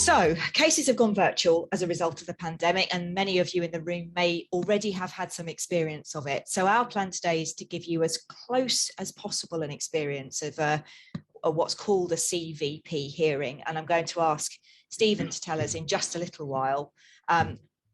So cases have gone virtual as a result of the pandemic, and many of you in the room may already have had some experience of it. So our plan today is to give you as close as possible an experience of what's called a CVP hearing. And I'm going to ask Stephen to tell us in just a little while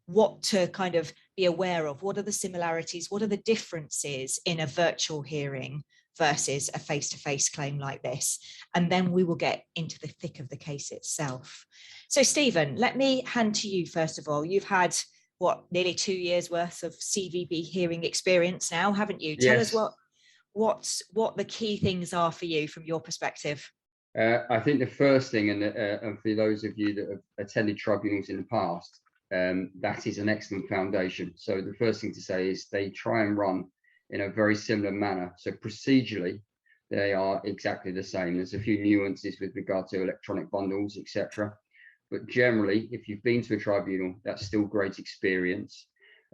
what to kind of be aware of. What are the similarities? What are the differences in a virtual hearing versus a face-to-face claim like this? And then we will get into the thick of the case itself. So Stephen, let me hand to you first of all. You've had, what, nearly 2 years worth of CVP hearing experience now, haven't you? Tell us what the key things are for you from your perspective. I think the first thing, and for those of you that have attended tribunals in the past, that is an excellent foundation. So the first thing to say is they try and run in a very similar manner. So procedurally, they are exactly the same. There's a few nuances with regard to electronic bundles, etc. But generally, if you've been to a tribunal, that's still great experience.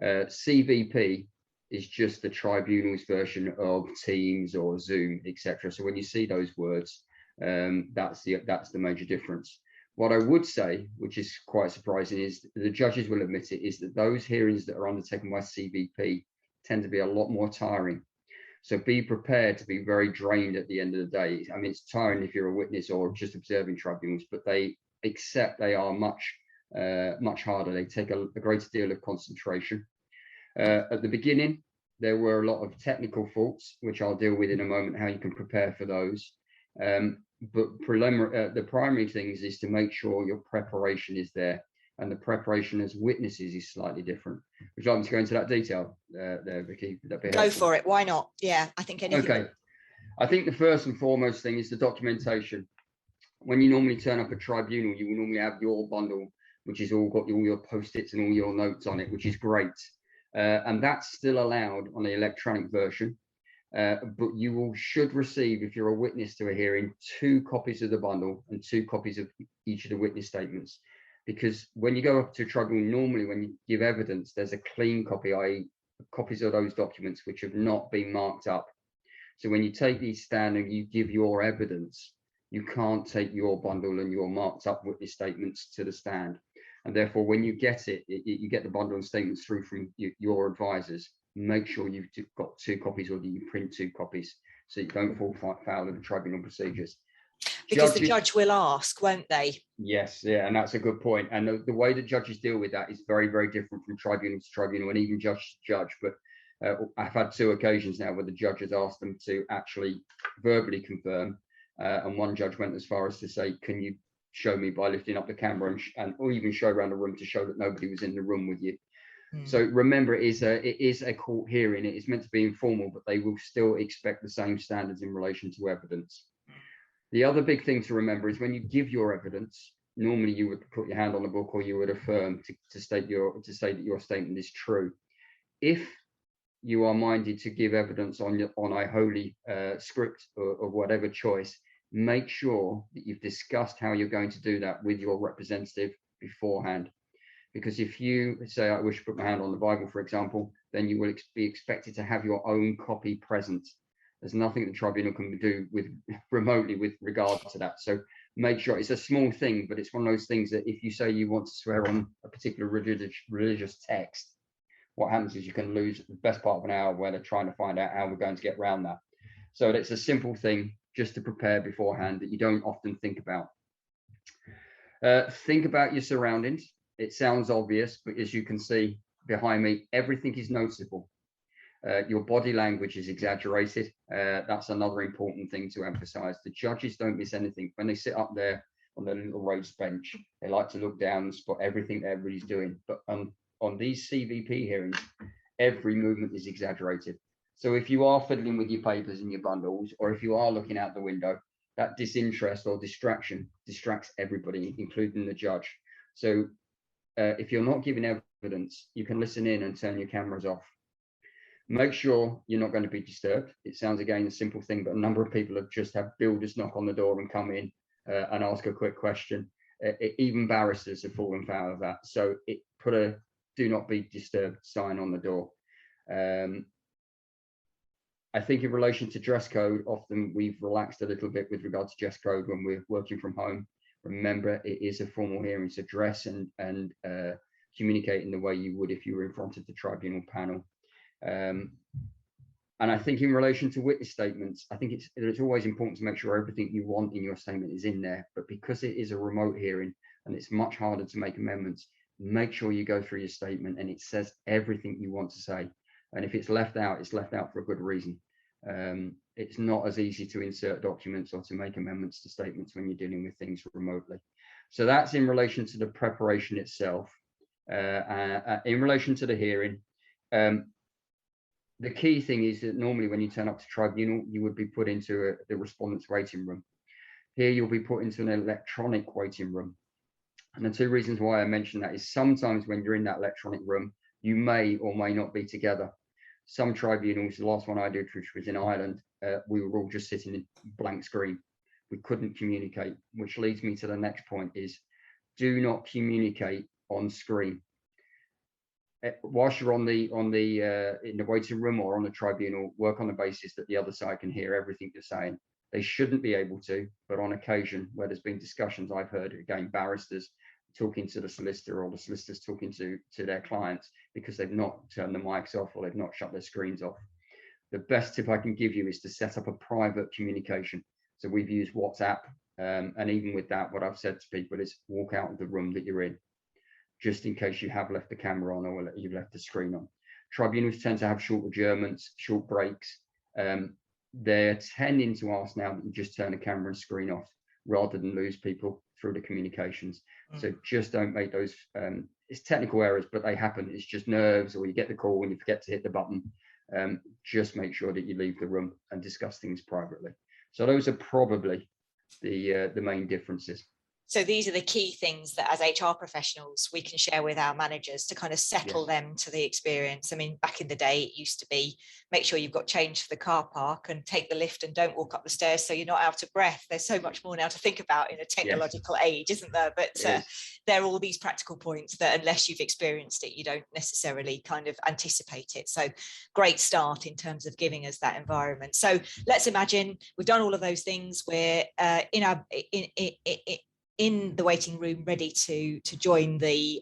CVP is just the tribunal's version of Teams or Zoom, etc. So when you see those words, that's the major difference. What I would say, which is quite surprising, is the judges will admit it, is that those hearings that are undertaken by CVP tend to be a lot more tiring. So be prepared to be very drained at the end of the day. I mean, it's tiring if you're a witness or just observing tribunals, but they are much harder. They take a greater deal of concentration. At the beginning, there were a lot of technical faults, which I'll deal with in a moment, how you can prepare for those. But the primary things is to make sure your preparation is there, and the preparation as witnesses is slightly different. Would you like me to go into that detail there, Vicky? Go for it. Why not? Yeah, I think anything. Okay. I think the first and foremost thing is the documentation. When you normally turn up at tribunal, you will normally have your bundle, which has all got all your post-its and all your notes on it, which is great. And that's still allowed on the electronic version. But you should receive, if you're a witness to a hearing, 2 copies of the bundle and 2 copies of each of the witness statements. Because when you go up to a tribunal, normally when you give evidence, there's a clean copy, i.e. copies of those documents which have not been marked up. So when you take these stand and you give your evidence, you can't take your bundle and your marked up witness statements to the stand. And therefore, when you get it, you get the bundle and statements through from your advisors. Make sure you've got 2 copies, or that you print 2 copies, so you don't fall foul of the tribunal procedures. Because the judge will ask, won't they? Yes, yeah, and that's a good point. And the way the judges deal with that is very, very different from tribunal to tribunal, and even judge to judge. But I've had 2 occasions now where the judge has asked them to actually verbally confirm, and one judge went as far as to say, "Can you show me by lifting up the camera or even show around the room to show that nobody was in the room with you?" So remember, it is a court hearing. It is meant to be informal, but they will still expect the same standards in relation to evidence. The other big thing to remember is when you give your evidence, normally you would put your hand on the book, or you would affirm to state that your statement is true. If you are minded to give evidence on a holy script or whatever choice, make sure that you've discussed how you're going to do that with your representative beforehand. Because if you say, "I wish to put my hand on the Bible," for example, then you will be expected to have your own copy present. There's nothing the tribunal can do remotely with regard to that. So make sure, it's a small thing, but it's one of those things that if you say you want to swear on a particular religious text, what happens is you can lose the best part of an hour where they're trying to find out how we're going to get around that. So it's a simple thing just to prepare beforehand that you don't often think about. Think about your surroundings. It sounds obvious, but as you can see behind me, everything is noticeable. Your body language is exaggerated. That's another important thing to emphasize. The judges don't miss anything. When they sit up there on their little raised bench, they like to look down and spot everything everybody's doing. But on these CVP hearings, every movement is exaggerated. So if you are fiddling with your papers and your bundles, or if you are looking out the window, that disinterest or distraction distracts everybody, including the judge. So if you're not giving evidence, you can listen in and turn your cameras off. Make sure you're not going to be disturbed. It sounds, again, a simple thing, but a number of people have just had builders knock on the door and come in and ask a quick question. Even barristers have fallen foul of that. So put a "do not be disturbed" sign on the door. I think in relation to dress code, often we've relaxed a little bit with regard to dress code when we're working from home. remember, it is a formal hearing, so address and communicate in the way you would if you were in front of the tribunal panel. And I think in relation to witness statements, I think it's always important to make sure everything you want in your statement is in there. But because it is a remote hearing and it's much harder to make amendments, make sure you go through your statement and it says everything you want to say. And if it's left out, it's left out for a good reason. It's not as easy to insert documents or to make amendments to statements when you're dealing with things remotely. So that's in relation to the preparation itself. In relation to the hearing, the key thing is that normally when you turn up to tribunal, you would be put into the respondent's waiting room. Here, you'll be put into an electronic waiting room. And the two reasons why I mention that is sometimes when you're in that electronic room, you may or may not be together. Some tribunals, the last one I did, which was in Ireland, we were all just sitting in blank screen. We couldn't communicate, which leads me to the next point is do not communicate on screen. Whilst you're in the waiting room or on the tribunal, work on the basis that the other side can hear everything you're saying. They shouldn't be able to, but on occasion where there's been discussions, I've heard, again, barristers talking to the solicitor or the solicitors talking to their clients because they've not turned the mics off or they've not shut their screens off. The best tip I can give you is to set up a private communication. So we've used WhatsApp, and even with that, what I've said to people is walk out of the room that you're in, just in case you have left the camera on or you've left the screen on. Tribunals tend to have short adjournments, short breaks. They're tending to ask now that you just turn the camera and screen off rather than lose people through the communications. So just don't make those, it's technical errors, but they happen. It's just nerves, or you get the call when you forget to hit the button. Just make sure that you leave the room and discuss things privately. So those are probably the main differences. So these are the key things that as HR professionals, we can share with our managers to kind of settle them to the experience. I mean, back in the day, it used to be make sure you've got change for the car park and take the lift and don't walk up the stairs so you're not out of breath. There's so much more now to think about in a technological age, isn't there? But there are all these practical points that unless you've experienced it, you don't necessarily kind of anticipate it. So great start in terms of giving us that environment. So let's imagine we've done all of those things. We're in the waiting room, ready to join the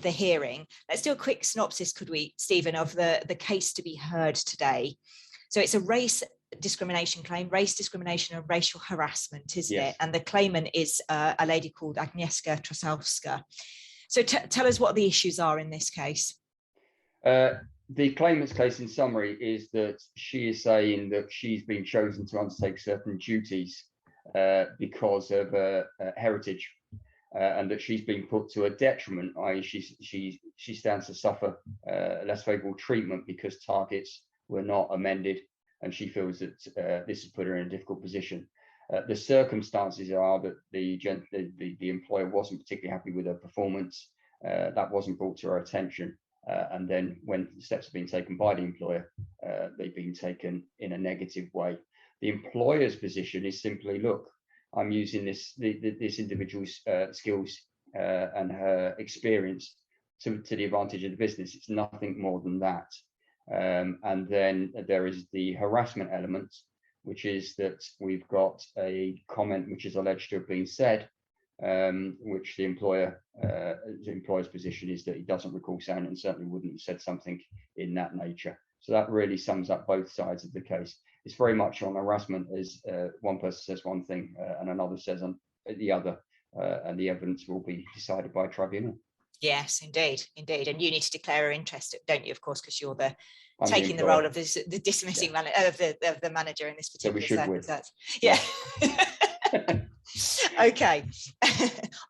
hearing. Let's do a quick synopsis, could we, Stephen, of the case to be heard today. So it's a race discrimination claim, race discrimination and racial harassment, isn't it? And the claimant is a lady called Agnieszka Trosowska. So tell us what the issues are in this case. The claimant's case, in summary, is that she is saying that she's been chosen to undertake certain duties because of heritage, and that she's been put to a detriment, i.e. she stands to suffer less favourable treatment because targets were not amended, and she feels that this has put her in a difficult position. The circumstances are that the employer wasn't particularly happy with her performance. That wasn't brought to her attention, and then when steps have been taken by the employer, they've been taken in a negative way. The employer's position is simply, look, I'm using this individual's skills and her experience to the advantage of the business. It's nothing more than that. And then there is the harassment element, which is that we've got a comment which is alleged to have been said, which the employer's position is that he doesn't recall saying and certainly wouldn't have said something in that nature. So that really sums up both sides of the case. It's very much on harassment as one person says one thing and another says the other, and the evidence will be decided by a tribunal. Yes, indeed. And you need to declare an interest, don't you, of course, because you're taking the role of the dismissing of the manager in this particular circumstance. Yeah. Okay.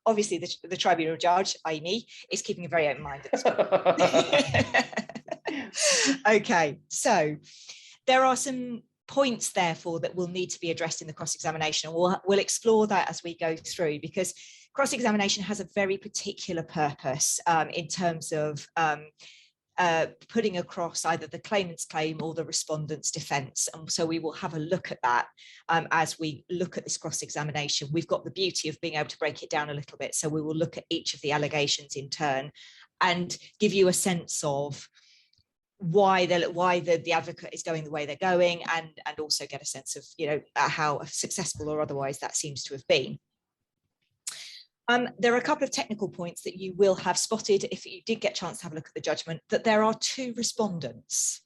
Obviously, the tribunal judge, i.e. me, is keeping a very open mind at this point. Okay, so there are some points, therefore, that will need to be addressed in the cross-examination. We'll explore that as we go through, because cross-examination has a very particular purpose in terms of putting across either the claimant's claim or the respondent's defence. And so we will have a look at that as we look at this cross-examination. We've got the beauty of being able to break it down a little bit. So we will look at each of the allegations in turn and give you a sense of why the advocate is going the way they're going, and also get a sense of how successful or otherwise that seems to have been. There are a couple of technical points that you will have spotted if you did get a chance to have a look at the judgment, that there are two respondents.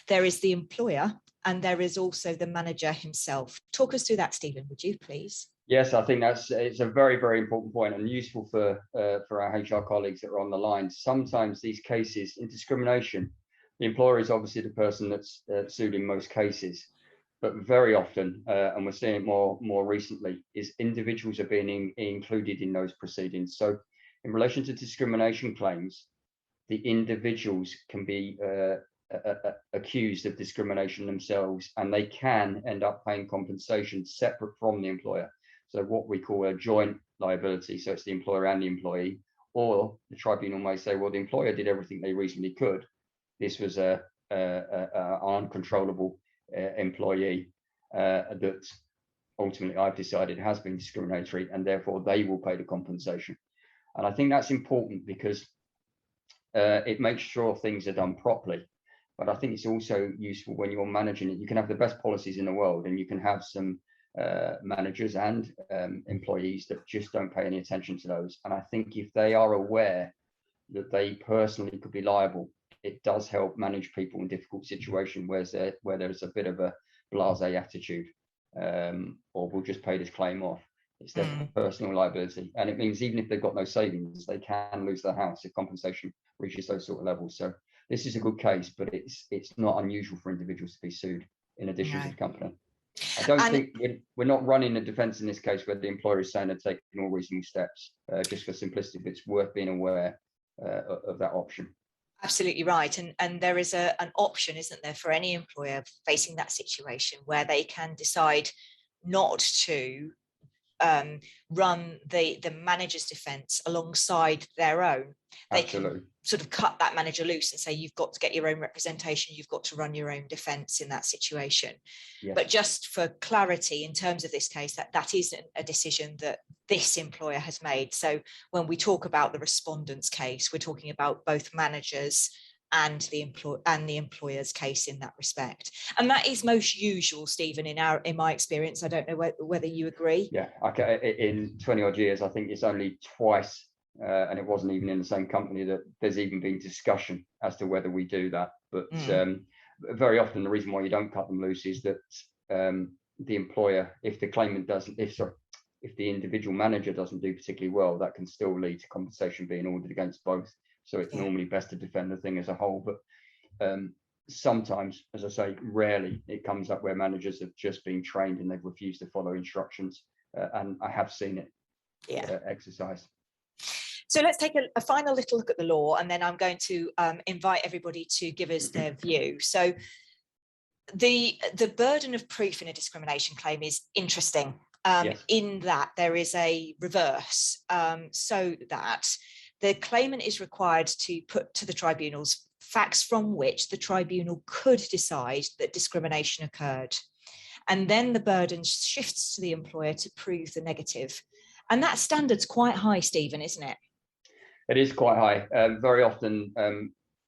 There is the employer and there is also the manager himself. Talk us through that, Stephen, would you please? Yes, I think it's a very, very important point and useful for our HR colleagues that are on the line. Sometimes these cases in discrimination, the employer is obviously the person that's sued in most cases, but very often, and we're seeing it more recently, is individuals are being included in those proceedings. So in relation to discrimination claims, the individuals can be accused of discrimination themselves, and they can end up paying compensation separate from the employer. So what we call a joint liability, so it's the employer and the employee, or the tribunal may say, well, the employer did everything they reasonably could. This was an uncontrollable employee that ultimately I've decided has been discriminatory, and therefore they will pay the compensation. And I think that's important because it makes sure things are done properly. But I think it's also useful when you're managing it. You can have the best policies in the world, and you can have some managers and employees that just don't pay any attention to those. And I think if they are aware that they personally could be liable, it does help manage people in difficult situations where there's a bit of a blasé attitude, or we'll just pay this claim off. It's their personal liability, and it means even if they've got no savings, they can lose their house if compensation reaches those sort of levels. So this is a good case, but it's not unusual for individuals to be sued in addition to the company. I don't think we're not running a defence in this case where the employer is saying they're taking all reasonable steps. Just for simplicity, but it's worth being aware of that option. Absolutely right. And there is an option, isn't there, for any employer facing that situation where they can decide not to run the manager's defence alongside their own. They can sort of cut that manager loose and say, you've got to get your own representation, you've got to run your own defence in that situation. Yes. But just for clarity, in terms of this case, that isn't a decision that this employer has made. So when we talk about the respondent's case, we're talking about both managers and the employer's case in that respect, and that is most usual, Stephen, in my experience. I don't know whether you agree. Yeah, okay. In 20 odd years, I think it's only twice, and it wasn't even in the same company, that there's even been discussion as to whether we do that. But very often, the reason why you don't cut them loose is that the employer, if the claimant doesn't, if the individual manager doesn't do particularly well, that can still lead to compensation being ordered against both. So it's normally best to defend the thing as a whole. But sometimes, as I say, rarely it comes up where managers have just been trained and they've refused to follow instructions. And I have seen it exercised. So let's take a final little look at the law, and then I'm going to invite everybody to give us their view. So the burden of proof in a discrimination claim is interesting in that there is a reverse, so that the claimant is required to put to the tribunals facts from which the tribunal could decide that discrimination occurred. And then the burden shifts to the employer to prove the negative. And that standard's quite high, Stephen, isn't it? It is quite high. Very often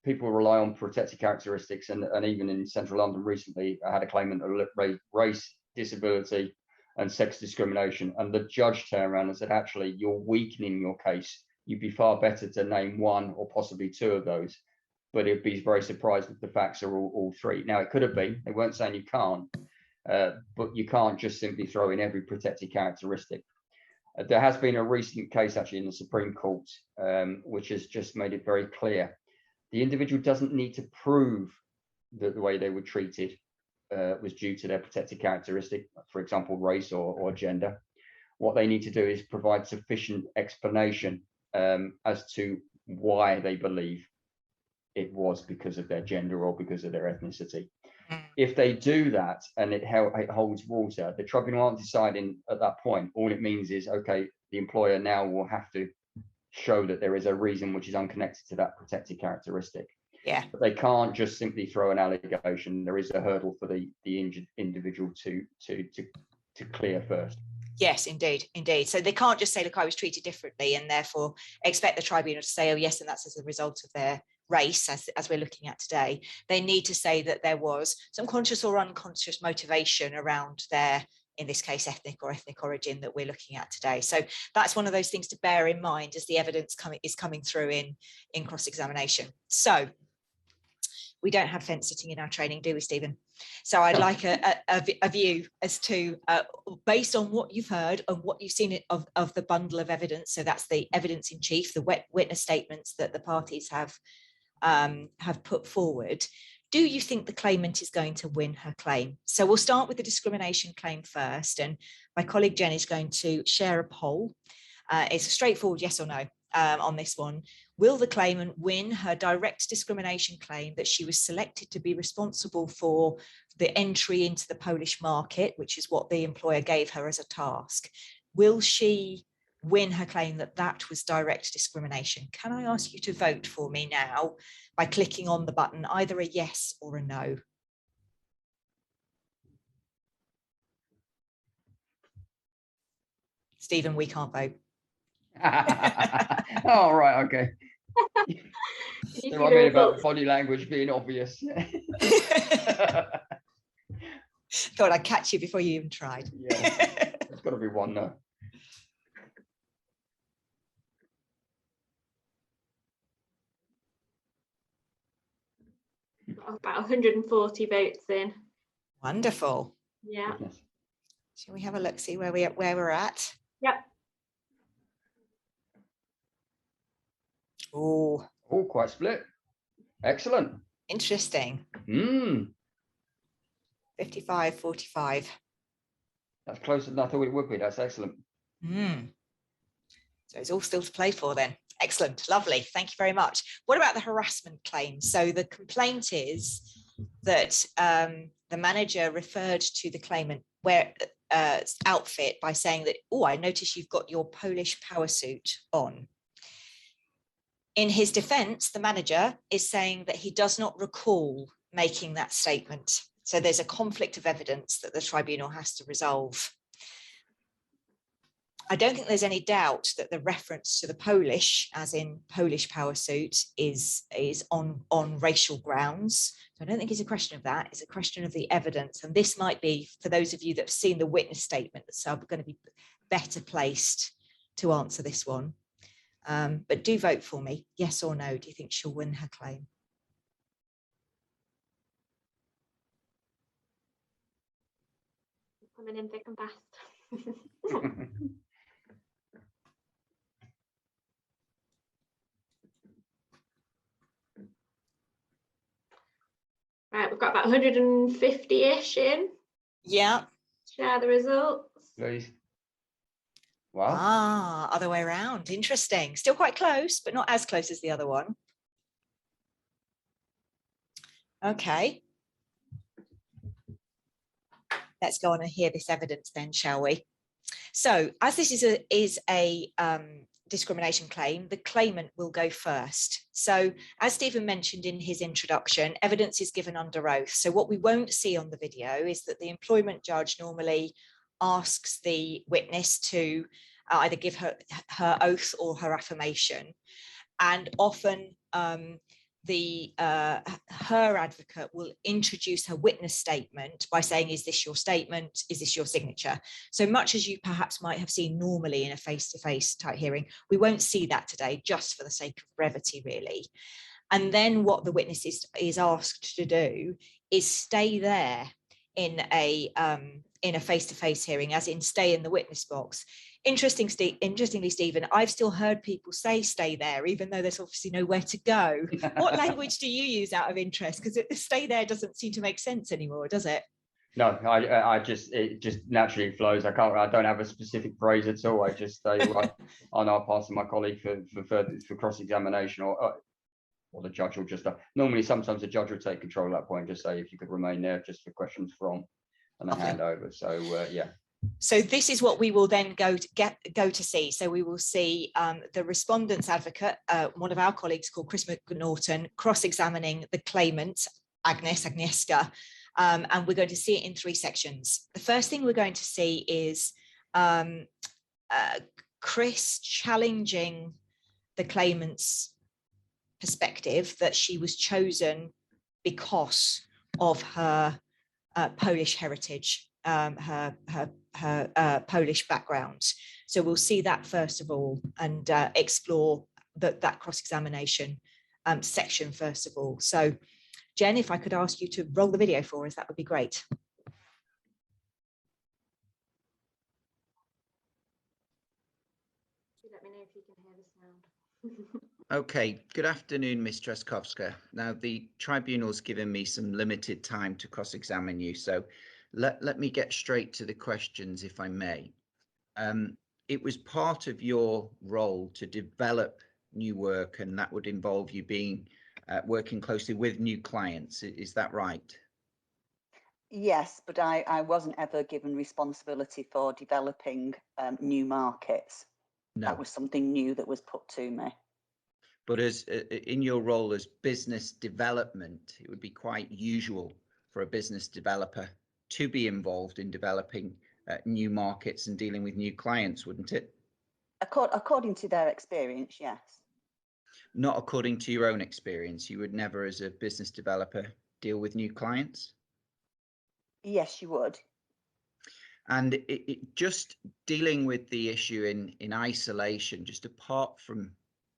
people rely on protected characteristics, and even in central London recently, I had a claimant of race, disability and sex discrimination, and the judge turned around and said, actually, you're weakening your case. You'd be far better to name one or possibly two of those, but it'd be very surprised if the facts are all three. Now, it could have been, they weren't saying you can't, but you can't just simply throw in every protected characteristic. There has been a recent case actually in the Supreme Court, which has just made it very clear. The individual doesn't need to prove that the way they were treated was due to their protected characteristic, for example, race or gender. What they need to do is provide sufficient explanation as to why they believe it was because of their gender or because of their ethnicity. If they do that and it holds water, the tribunal aren't deciding at that point. All it means is, okay, the employer now will have to show that there is a reason which is unconnected to that protected characteristic. Yeah. But they can't just simply throw an allegation. There is a hurdle for the injured individual to clear first. Yes, indeed. So they can't just say, look, I was treated differently, and therefore expect the tribunal to say, oh, yes, and that's as a result of their race, as we're looking at today. They need to say that there was some conscious or unconscious motivation around their in this case, ethnic or ethnic origin that we're looking at today. So that's one of those things to bear in mind as the evidence is coming through in cross-examination. So we don't have fence sitting in our training, do we, Stephen? So I'd like a view as to, based on what you've heard and what you've seen of the bundle of evidence, so that's the evidence in chief, the witness statements that the parties have put forward, do you think the claimant is going to win her claim? So we'll start with the discrimination claim first, and my colleague Jen is going to share a poll. It's a straightforward yes or no on this one. Will the claimant win her direct discrimination claim that she was selected to be responsible for the entry into the Polish market, which is what the employer gave her as a task? Will she win her claim that that was direct discrimination? Can I ask you to vote for me now by clicking on the button, either a yes or a no? Stephen, we can't vote. Oh, right, okay. So I mean about body language being obvious. Thought I'd catch you before you even tried. Yeah, there's got to be one no. About 140 votes in. Wonderful. Yeah. Goodness. Shall we have a look, see where we're at? Yep. Oh, Quite split. Excellent. interesting. 55-45. That's closer than I thought it would be. That's excellent. So it's all still to play for then. Excellent, lovely, thank you very much. What about the harassment claim? So the complaint is that the manager referred to the claimant outfit by saying that, oh, I notice you've got your Polish power suit on. In his defense, the manager is saying that he does not recall making that statement. So there's a conflict of evidence that the tribunal has to resolve. I don't think there's any doubt that the reference to the Polish, as in Polish power suit, is on racial grounds. So I don't think it's a question of that. It's a question of the evidence. And this might be, for those of you that have seen the witness statement, so I'm going to be better placed to answer this one. But do vote for me, yes or no. Do you think she'll win her claim? Coming in thick and fast. Right, we've got about 150-ish in. Yeah. Share the results. Please. Wow. Ah, other way around. Interesting. Still quite close, but not as close as the other one. Okay. Let's go on and hear this evidence then, shall we? So, as this is a discrimination claim, the claimant will go first. So, as Stephen mentioned in his introduction, evidence is given under oath. So what we won't see on the video is that the employment judge normally asks the witness to either give her oath or her affirmation, and often her advocate will introduce her witness statement by saying, is this your statement? Is this your signature? So much as you perhaps might have seen normally in a face-to-face type hearing, we won't see that today, just for the sake of brevity, really. And then what the witness is asked to do is stay there in a face-to-face hearing, as in stay in the witness box. Interestingly, Stephen, I've still heard people say stay there, even though there's obviously nowhere to go. What language do you use out of interest? Because stay there doesn't seem to make sense anymore, does it? No, it just naturally flows. I don't have a specific phrase at all. I just say, right, I'll now pass to my colleague for cross-examination, or the judge will just, normally sometimes the judge will take control at that point, just say if you could remain there just for questions from, and then hand over. So yeah. So this is what we will then go to see. So we will see the respondent's advocate, one of our colleagues called Chris McNaughton, cross-examining the claimant, Agnieszka, and we're going to see it in 3 sections. The first thing we're going to see is Chris challenging the claimant's perspective that she was chosen because of her Polish heritage. her Polish background. So we'll see that first of all and explore that cross-examination section first of all. So Jen, if I could ask you to roll the video for us, that would be great. Let me know if you can hear the sound. Okay, good afternoon, Ms. Trzaskowska. Now, the tribunal's given me some limited time to cross-examine you, so let me get straight to the questions, if I may. It was part of your role to develop new work, and that would involve you being working closely with new clients. Is that right? Yes, but I wasn't ever given responsibility for developing new markets. No. That was something new that was put to me. But as in your role as business development, it would be quite usual for a business developer to be involved in developing new markets and dealing with new clients, wouldn't it? According to their experience, yes. Not according to your own experience. You would never, as a business developer, deal with new clients? Yes, you would. And just dealing with the issue in isolation, just apart from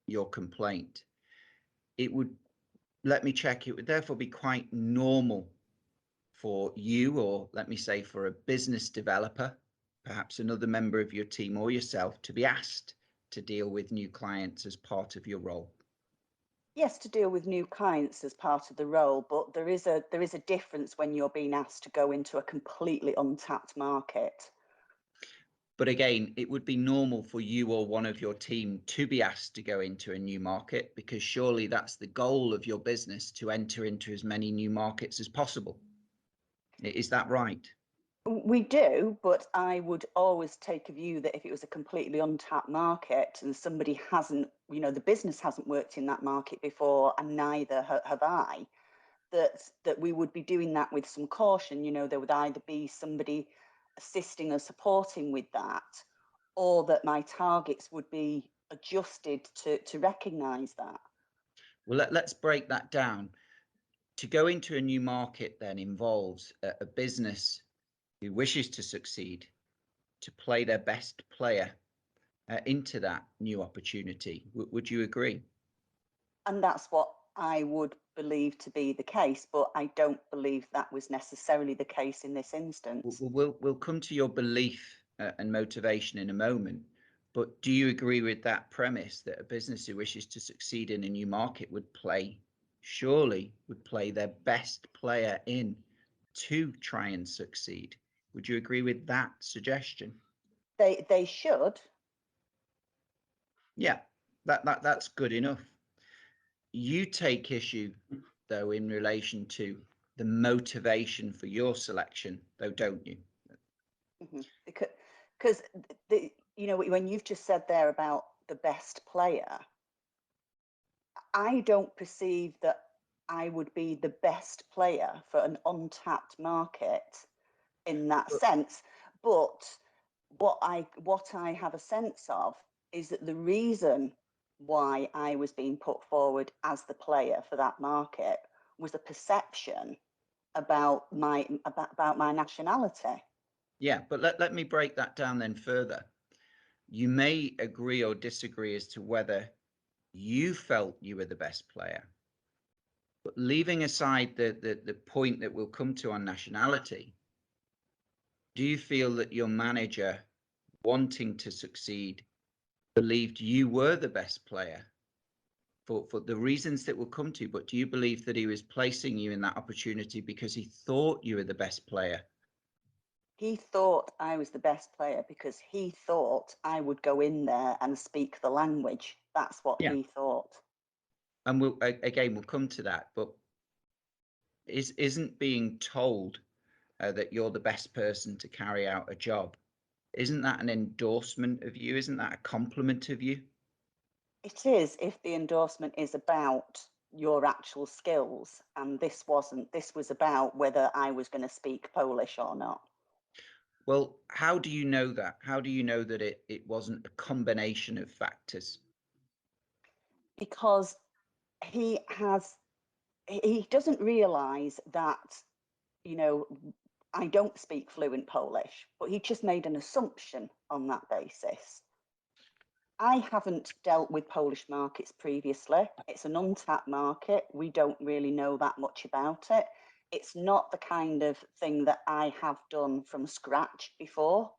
your complaint, it would, let me check, it would therefore be quite normal for you, or let me say for a business developer, perhaps another member of your team or yourself, to be asked to deal with new clients as part of your role. Yes, to deal with new clients as part of the role, but there is a difference when you're being asked to go into a completely untapped market. But again, it would be normal for you or one of your team to be asked to go into a new market, because surely that's the goal of your business, to enter into as many new markets as possible. Is that right? We do, but I would always take a view that if it was a completely untapped market and somebody hasn't, the business hasn't worked in that market before, and neither have I, that we would be doing that with some caution. There would either be somebody assisting or supporting with that, or that my targets would be adjusted to recognise that. Well, let's break that down. To go into a new market then involves a business who wishes to succeed to play their best player into that new opportunity. Would you agree? And that's what I would believe to be the case, but I don't believe that was necessarily the case in this instance. We'll come to your belief and motivation in a moment, but do you agree with that premise that a business who wishes to succeed in a new market surely would play their best player in to try and succeed? Would you agree with that suggestion? They should. Yeah, that's good enough. You take issue, though, in relation to the motivation for your selection, though, don't you? Mm-hmm. Because when you've just said there about the best player, I don't perceive that I would be the best player for an untapped market in that sense. But what I have a sense of is that the reason why I was being put forward as the player for that market was a perception about my nationality. Yeah, but let me break that down then further. You may agree or disagree as to whether you felt you were the best player, but leaving aside the point that we'll come to on nationality, do you feel that your manager, wanting to succeed, believed you were the best player for the reasons that we'll come to, but do you believe that he was placing you in that opportunity because he thought you were the best player? He thought I was the best player because he thought I would go in there and speak the language. That's what he thought. And we'll come to that, but isn't being told that you're the best person to carry out a job, isn't that an endorsement of you? Isn't that a compliment of you? It is, if the endorsement is about your actual skills, and this wasn't. This was about whether I was going to speak Polish or not. Well, how do you know that? How do you know that it wasn't a combination of factors? Because he doesn't realise that, I don't speak fluent Polish, but he just made an assumption on that basis. I haven't dealt with Polish markets previously. It's an untapped market. We don't really know that much about it. It's not the kind of thing that I have done from scratch before.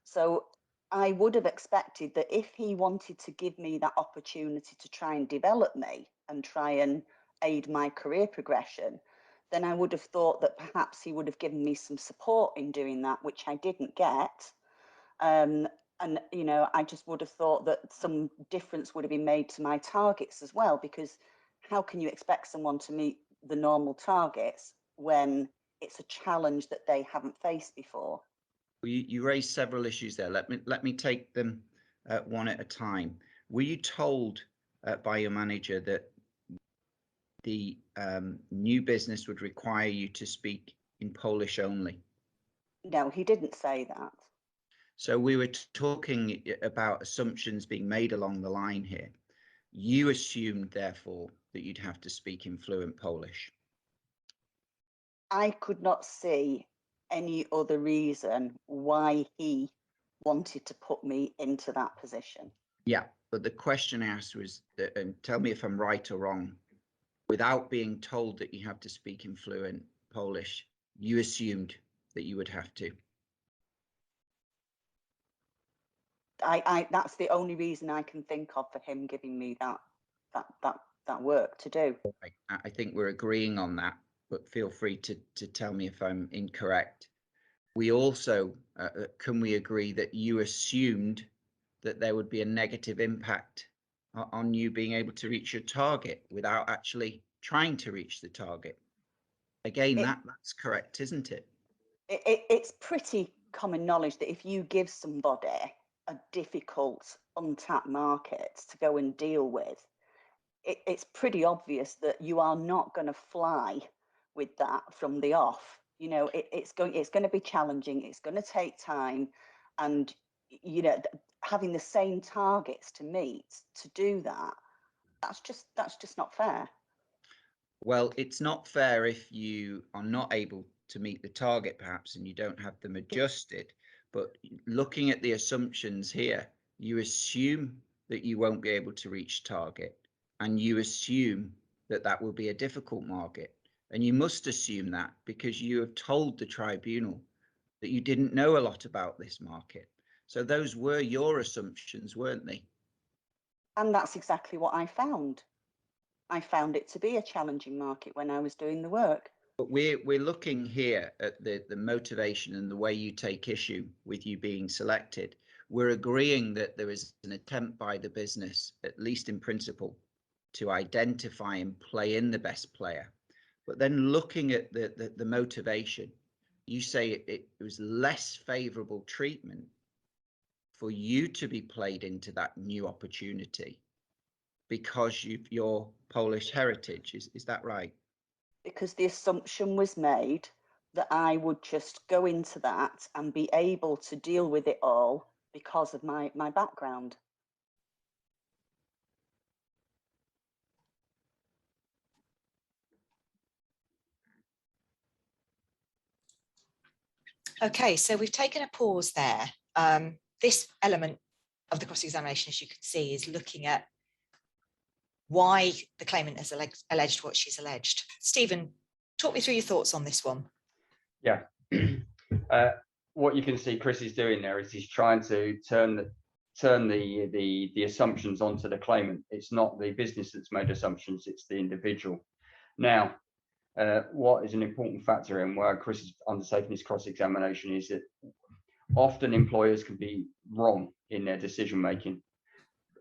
So I would have expected that if he wanted to give me that opportunity to try and develop me and try and aid my career progression, then I would have thought that perhaps he would have given me some support in doing that, which I didn't get. And, you know, I just would have thought that some difference would have been made to my targets as well, because how can you expect someone to meet the normal targets when it's a challenge that they haven't faced before? You raised several issues there. Let me take them one at a time. Were you told by your manager that the new business would require you to speak in Polish only? No, he didn't say that. So we were talking about assumptions being made along the line here. You assumed, therefore, that you'd have to speak in fluent Polish. I could not see any other reason why he wanted to put me into that position. Yeah, but the question I asked was, and tell me if I'm right or wrong, without being told that you have to speak in fluent Polish, you assumed that you would have to. That's the only reason I can think of for him giving me that work to do. I think we're agreeing on that, but feel free to tell me if I'm incorrect. We also, can we agree that you assumed that there would be a negative impact on you being able to reach your target without actually trying to reach the target? Again, that's correct, isn't it? It's pretty common knowledge that if you give somebody a difficult untapped market to go and deal with, it's pretty obvious that you are not going to fly with that from the off. You know, it's going to be challenging. It's going to take time, and you know, having the same targets to meet to do that, that's just not fair. Well, it's not fair if you are not able to meet the target, perhaps, and you don't have them adjusted. But looking at the assumptions here, you assume that you won't be able to reach target, and you assume that that will be a difficult market. And you must assume that because you have told the tribunal that you didn't know a lot about this market. So those were your assumptions, weren't they? And that's exactly what I found. I found it to be a challenging market when I was doing the work. But we're looking here at the motivation and the way you take issue with you being selected. We're agreeing that there is an attempt by the business, at least in principle, to identify and play in the best player. But then looking at the motivation, you say it was less favorable treatment for you to be played into that new opportunity because your Polish heritage. Is that right? Because the assumption was made that I would just go into that and be able to deal with it all because of my background. Okay, so we've taken a pause there. This element of the cross-examination, as you can see, is looking at why the claimant has alleged what she's alleged. Stephen, talk me through your thoughts on this one. Yeah. What you can see Chris is doing there is he's trying to turn the assumptions onto the claimant. It's not the business that's made assumptions, it's the individual. Now, what is an important factor in why Chris is undertaking this cross-examination is that often employers can be wrong in their decision making.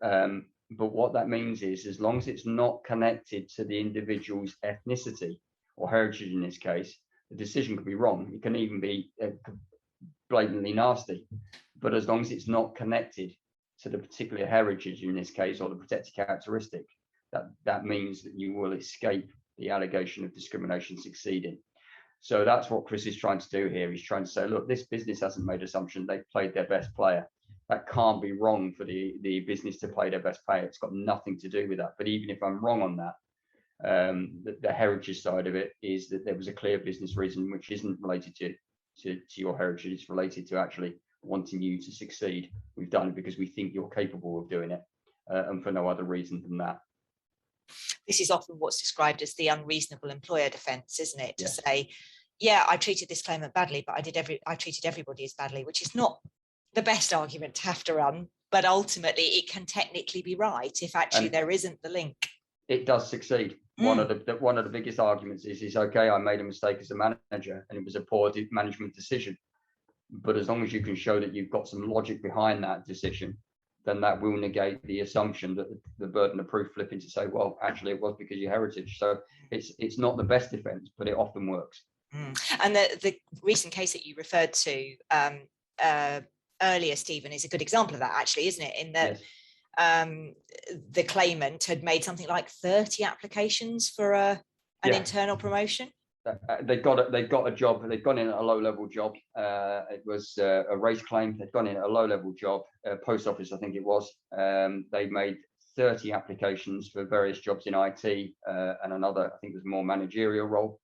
But what that means is, as long as it's not connected to the individual's ethnicity or heritage in this case, the decision could be wrong. It can even be blatantly nasty. But as long as it's not connected to the particular heritage in this case, or the protected characteristic, that means that you will escape the allegation of discrimination succeeding. So that's what Chris is trying to do here. He's trying to say, look, this business hasn't made assumption. They've played their best player. That can't be wrong for the business to play their best player. It's got nothing to do with that. But even if I'm wrong on that, the heritage side of it is that there was a clear business reason which isn't related to to your heritage. It's related to actually wanting you to succeed. We've done it because we think you're capable of doing it, and for no other reason than that. This is often what's described as the unreasonable employer defence, isn't it? To Yes. say, yeah, I treated this claimant badly, but I treated everybody as badly, which is not the best argument to have to run, but ultimately it can technically be right if actually there isn't the link. It does succeed. One of the biggest arguments is okay, I made a mistake as a manager and it was a poor management decision, but as long as you can show that you've got some logic behind that decision, then that will negate the assumption that the burden of proof flipping to say, well, actually it was because of your heritage. So it's not the best defense, but it often works. And the recent case that you referred to earlier, Stephen, is a good example of that, actually, isn't it? In that the claimant had made something like 30 applications for an internal promotion. They got a job. They'd gone in at a low-level job. It was a race claim. They'd gone in at a low-level job, post office, I think it was. They made 30 applications for various jobs in IT and another, I think it was more managerial role,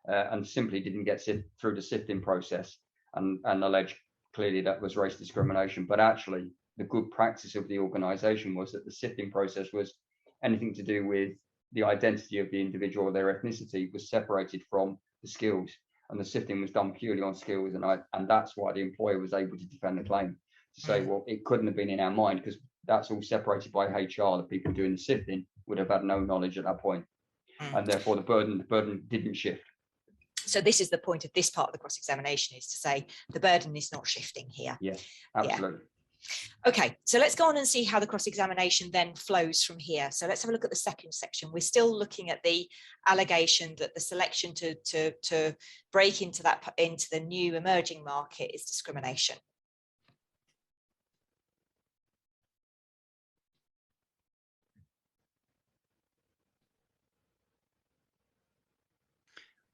and simply didn't get through the sifting process, and alleged clearly that was race discrimination. But actually, the good practice of the organisation was that the sifting process was anything to do with the identity of the individual or their ethnicity was separated from the skills, and the sifting was done purely on skills. And that's why the employer was able to defend the claim, to say, well, it couldn't have been in our mind because that's all separated by HR. The people doing the sifting would have had no knowledge at that point, and therefore the burden didn't shift. So this is the point of this part of the cross-examination, is to say the burden is not shifting here. Yes, absolutely. Yeah. Okay, so let's go on and see how the cross-examination then flows from here. So let's have a look at the second section. We're still looking at the allegation that the selection to break into the new emerging market is discrimination.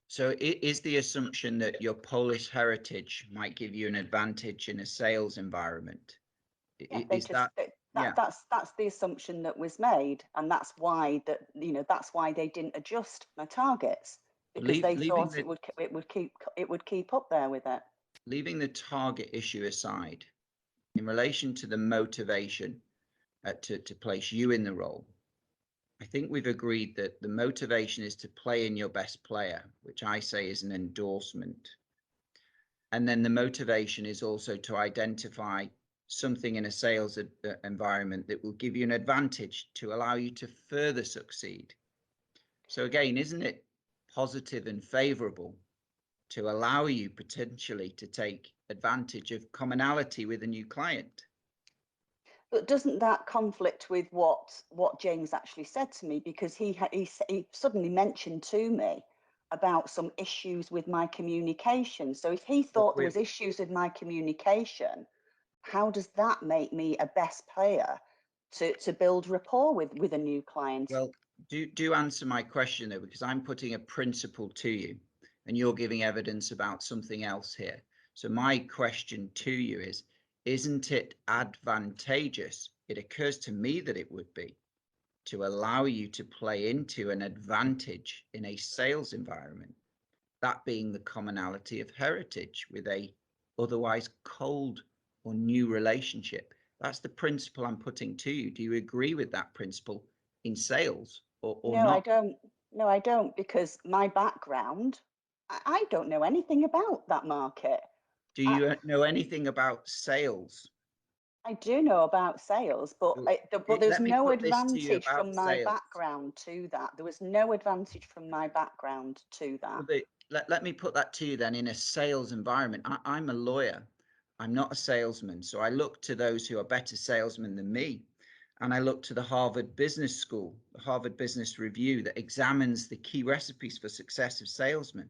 So it is the assumption that your Polish heritage might give you an advantage in a sales environment. That's the assumption that was made, and that's why that's why they didn't adjust my targets, because they thought it would keep up there with it. Leaving the target issue aside, in relation to the motivation to place you in the role, I think we've agreed that the motivation is to play in your best player, which I say is an endorsement. And then the motivation is also to identify something in a sales environment that will give you an advantage to allow you to further succeed. So again, isn't it positive and favorable to allow you potentially to take advantage of commonality with a new client? But doesn't that conflict with what James actually said to me? Because he suddenly mentioned to me about some issues with my communication. So if he thought there was issues with my communication, how does that make me a best player to build rapport with a new client? Well, do answer my question though, because I'm putting a principle to you and you're giving evidence about something else here. So my question to you is, isn't it advantageous? It occurs to me that it would be, to allow you to play into an advantage in a sales environment, that being the commonality of heritage with a otherwise cold or new relationship. That's the principle I'm putting to you. Do you agree with that principle in sales or No, not? I don't. No, I don't, because my background, I don't know anything about that market. Do you know anything about sales? I do know about sales, but there's no advantage from my sales. background to that. There was no advantage from my background to that. Well, let me put that to you then. In a sales environment, I'm a lawyer. I'm not a salesman. So I look to those who are better salesmen than me. And I look to the Harvard Business School, the Harvard Business Review, that examines the key recipes for success of salesmen.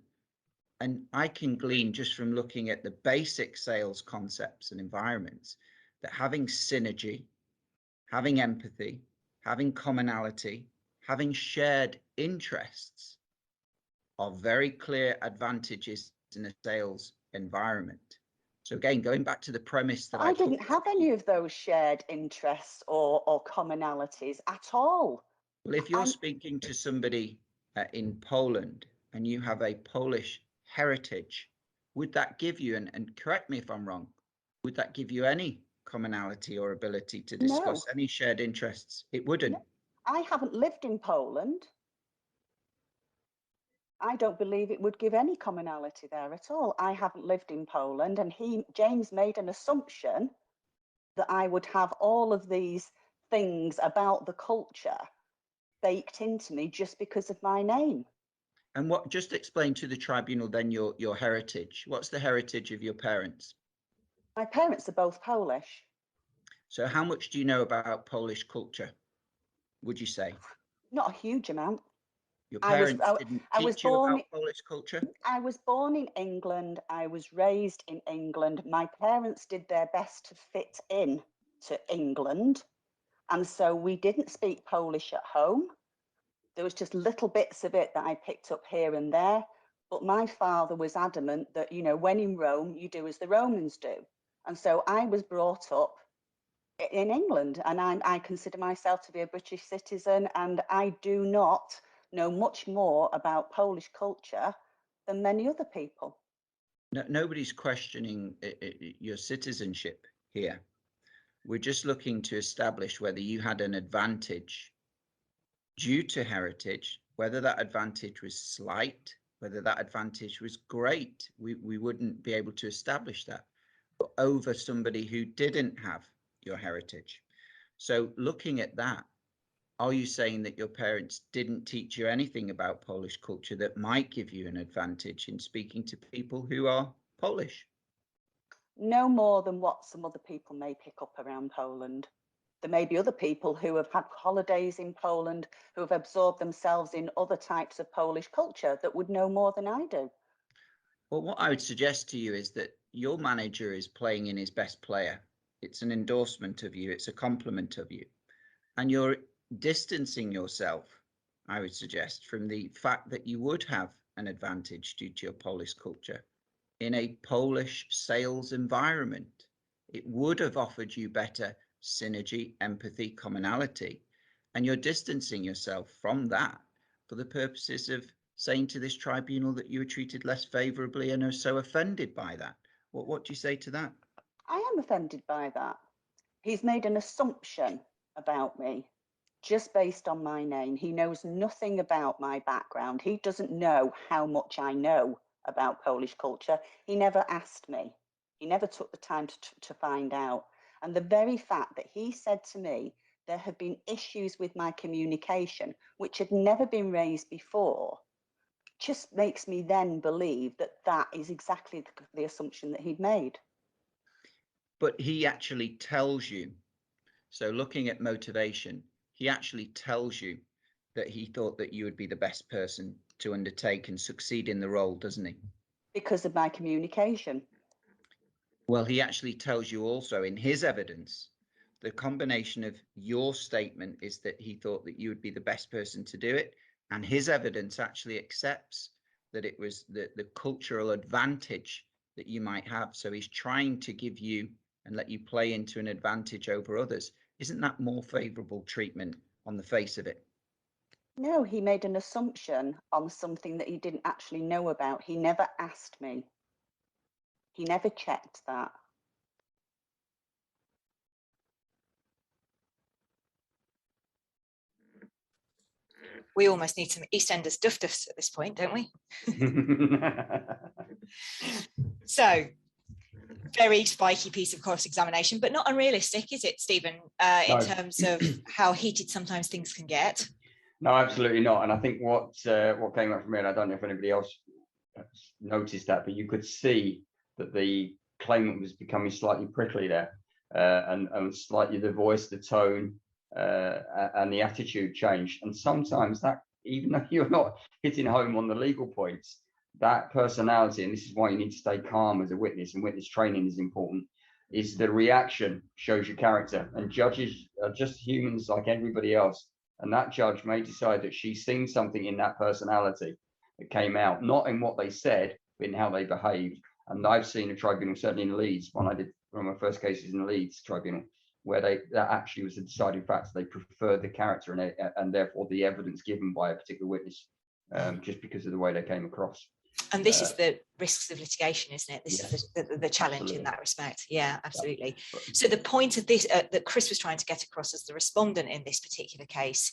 And I can glean just from looking at the basic sales concepts and environments that having synergy, having empathy, having commonality, having shared interests are very clear advantages in a sales environment. So again, going back to the premise that I didn't have any of those shared interests or commonalities at all. Well, if you're speaking to somebody in Poland and you have a Polish heritage would that give you, and correct me if I'm wrong, would that give you any commonality or ability to discuss any shared interests? It wouldn't. No, I haven't lived in Poland. I don't believe it would give any commonality there at all. I haven't lived in Poland, and James made an assumption that I would have all of these things about the culture baked into me just because of my name. And what, just explain to the tribunal then your heritage. What's the heritage of your parents? My parents are both Polish. So how much do you know about Polish culture, would you say? Not a huge amount. Your parents didn't teach you about Polish culture? I was born in England. I was raised in England. My parents did their best to fit in to England. And so we didn't speak Polish at home. There was just little bits of it that I picked up here and there. But my father was adamant that, you know, when in Rome, you do as the Romans do. And so I was brought up in England, and I consider myself to be a British citizen, and I do not know much more about Polish culture than many other people. No, nobody's questioning your citizenship here. We're just looking to establish whether you had an advantage due to heritage, whether that advantage was slight, whether that advantage was great. We wouldn't be able to establish that, but over somebody who didn't have your heritage. So looking at that, are you saying that your parents didn't teach you anything about Polish culture that might give you an advantage in speaking to people who are Polish? No more than what some other people may pick up around Poland. There may be other people who have had holidays in Poland, who have absorbed themselves in other types of Polish culture that would know more than I do. Well, what I would suggest to you is that your manager is playing in his best player. It's an endorsement of you. It's a compliment of you. And you're distancing yourself, I would suggest, from the fact that you would have an advantage due to your Polish culture in a Polish sales environment. It would have offered you better synergy, empathy, commonality, and you're distancing yourself from that for the purposes of saying to this tribunal that you were treated less favorably and are so offended by that. What do you say to that? I am offended by that. He's made an assumption about me just based on my name. He knows nothing about my background. He doesn't know how much I know about Polish culture. He never asked me. He never took the time to find out. And the very fact that he said to me, there have been issues with my communication, which had never been raised before, just makes me then believe that that is exactly the assumption that he'd made. But he actually tells you, so looking at motivation, he actually tells you that he thought that you would be the best person to undertake and succeed in the role, doesn't he? Because of my communication. Well, he actually tells you also in his evidence, the combination of your statement is that he thought that you would be the best person to do it. And his evidence actually accepts that it was the cultural advantage that you might have. So he's trying to give you and let you play into an advantage over others. Isn't that more favorable treatment on the face of it? No, he made an assumption on something that he didn't actually know about. He never asked me. He never checked that. We almost need some EastEnders duff-duffs at this point, don't we? So, very spiky piece of cross-examination, but not unrealistic, is it, Stephen, in terms of how heated sometimes things can get? No, absolutely not. And I think what came up from me, and I don't know if anybody else noticed that, but you could see that the claimant was becoming slightly prickly there, and slightly the voice, the tone, and the attitude changed. And sometimes that, even though you're not hitting home on the legal points, that personality, and this is why you need to stay calm as a witness, and witness training is important, is the reaction shows your character. And judges are just humans like everybody else. And that judge may decide that she's seen something in that personality that came out, not in what they said, but in how they behaved. And I've seen a tribunal, certainly in Leeds, when I did one of my first cases in the Leeds tribunal, where that actually was a deciding factor. They preferred the character and therefore the evidence given by a particular witness, just because of the way they came across. And this is the risks of litigation, isn't it? This Yes, is the challenge absolutely. in that respect. Yeah, absolutely. Yeah. So the point of this that Chris was trying to get across as the respondent in this particular case,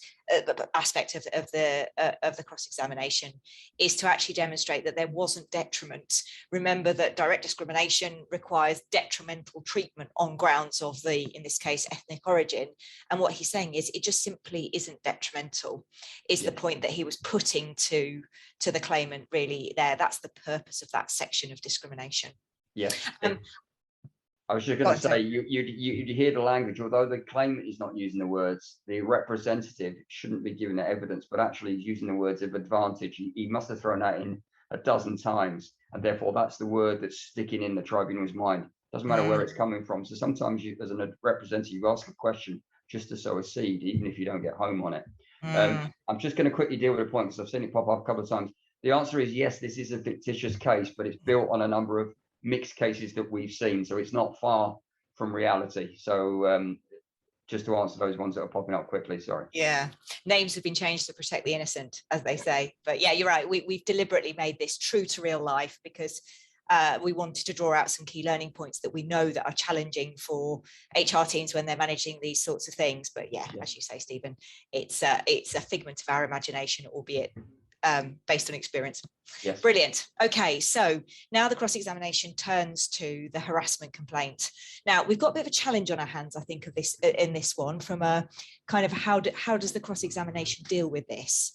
aspect of the cross-examination, is to actually demonstrate that there wasn't detriment. Remember that direct discrimination requires detrimental treatment on grounds of the, in this case, ethnic origin. And what he's saying is it just simply isn't detrimental, is the point that he was putting to the claimant really there. That's the purpose of that section of discrimination. Yes. I was just going to say, you hear the language, although the claimant is not using the words, the representative shouldn't be giving the evidence, but actually he's using the words of advantage. He must have thrown that in a dozen times, and therefore that's the word that's sticking in the tribunal's mind. Doesn't matter where it's coming from. So sometimes you, as a representative, you ask a question just to sow a seed, even if you don't get home on it. I'm just going to quickly deal with a point because I've seen it pop up a couple of times. The answer is yes, this is a fictitious case, but it's built on a number of mixed cases that we've seen, so it's not far from reality. So just to answer those ones that are popping up quickly, sorry. Yeah, names have been changed to protect the innocent, as they say. But yeah, you're right, we've deliberately made this true to real life because we wanted to draw out some key learning points that we know that are challenging for HR teams when they're managing these sorts of things. But yeah, as you say, Stephen, it's a figment of our imagination, albeit based on experience. Yes. Brilliant. Okay, so now the cross-examination turns to the harassment complaint. Now we've got a bit of a challenge on our hands, I think, of this in this one, from a kind of how does the cross-examination deal with this?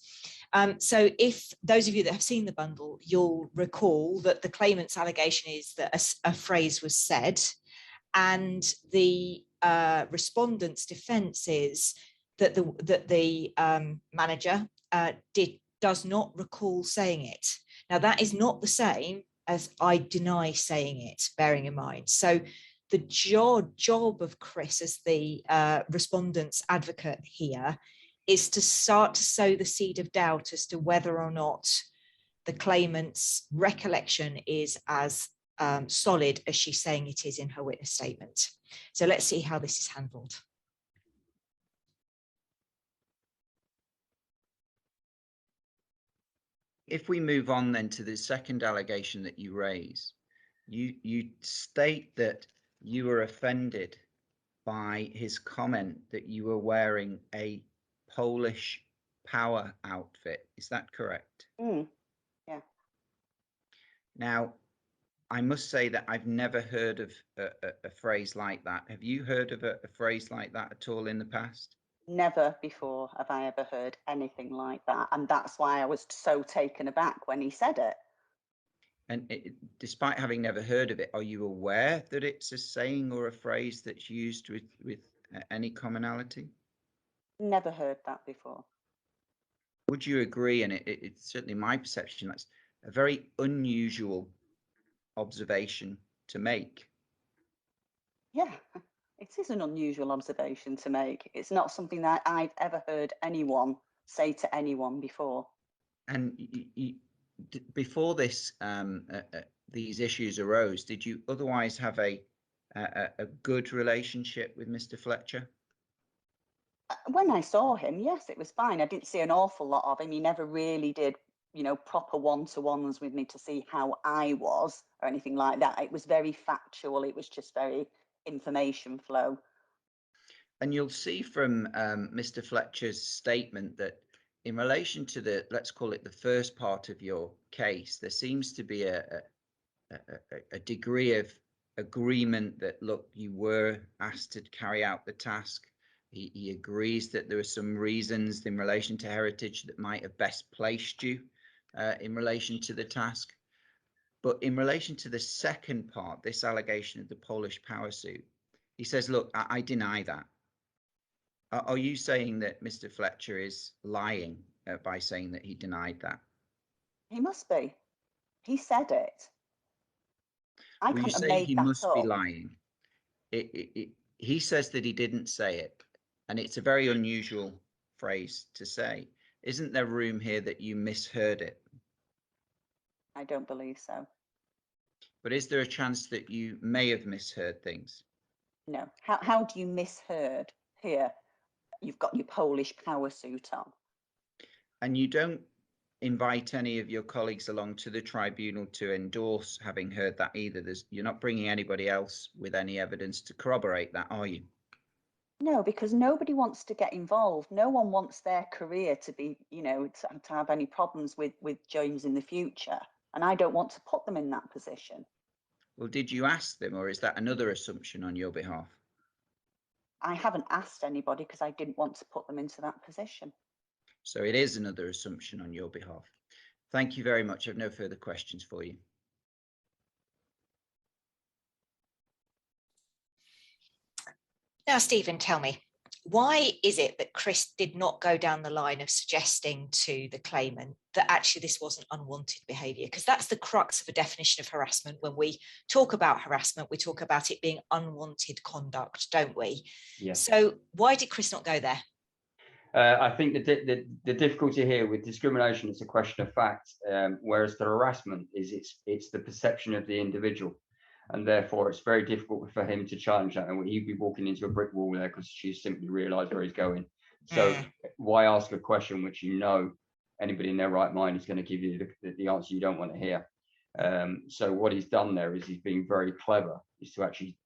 So if those of you that have seen the bundle, you'll recall that the claimant's allegation is that a phrase was said, and the respondent's defense is that the manager does not recall saying it. Now that is not the same as I deny saying it, bearing in mind. So the job of Chris as the respondent's advocate here is to start to sow the seed of doubt as to whether or not the claimant's recollection is as solid as she's saying it is in her witness statement. So let's see how this is handled. If we move on then to the second allegation that you raise, you state that you were offended by his comment that you were wearing a Polish power outfit. Is that correct? Yeah. Now, I must say that I've never heard of a phrase like that. Have you heard of a phrase like that at all in the past? Never before have I ever heard anything like that. And that's why I was so taken aback when he said it. And despite having never heard of it, are you aware that it's a saying or a phrase that's used with any commonality? Never heard that before. Would you agree? And it's certainly my perception, that's a very unusual observation to make. Yeah, it is an unusual observation to make. It's not something that I've ever heard anyone say to anyone before. And before this, these issues arose, did you otherwise have a good relationship with Mr. Fletcher? When I saw him, yes, it was fine. I didn't see an awful lot of him. He never really did, you know, proper one-to-ones with me to see how I was or anything like that. It was very factual. It was just very information flow. And you'll see from Mr. Fletcher's statement that in relation to the, let's call it the first part of your case, there seems to be a degree of agreement that, look, you were asked to carry out the task. He agrees that there are some reasons in relation to heritage that might have best placed you in relation to the task. But in relation to the second part, this allegation of the Polish power suit, he says, look, I deny that. Are you saying that Mr. Fletcher is lying by saying that he denied that? He must be. He said it. I Well, you couldn't have say made he that must be up. lying. He says that he didn't say it, and it's a very unusual phrase to say. Isn't there room here that you misheard it? I don't believe so. But is there a chance that you may have misheard things? No. How do you misheard here? You've got your Polish power suit on. And you don't invite any of your colleagues along to the tribunal to endorse having heard that either. You're not bringing anybody else with any evidence to corroborate that, are you? No, because nobody wants to get involved. No one wants their career to be, you know, to have any problems with James in the future. And I don't want to put them in that position. Well, did you ask them, or is that another assumption on your behalf? I haven't asked anybody because I didn't want to put them into that position. So it is another assumption on your behalf. Thank you very much. I have no further questions for you. Now, Stephen, tell me, why is it that Chris did not go down the line of suggesting to the claimant that actually this wasn't unwanted behaviour? Because that's the crux of a definition of harassment. When we talk about harassment, we talk about it being unwanted conduct, don't we? Yeah. So why did Chris not go there? I think the difficulty here with discrimination is a question of fact, whereas the harassment is it's the perception of the individual. And therefore, it's very difficult for him to challenge that. And he'd be walking into a brick wall there because she simply realised where he's going. So why ask a question which you know anybody in their right mind is going to give you the answer you don't want to hear? So what he's done there is he's been very clever, is to actually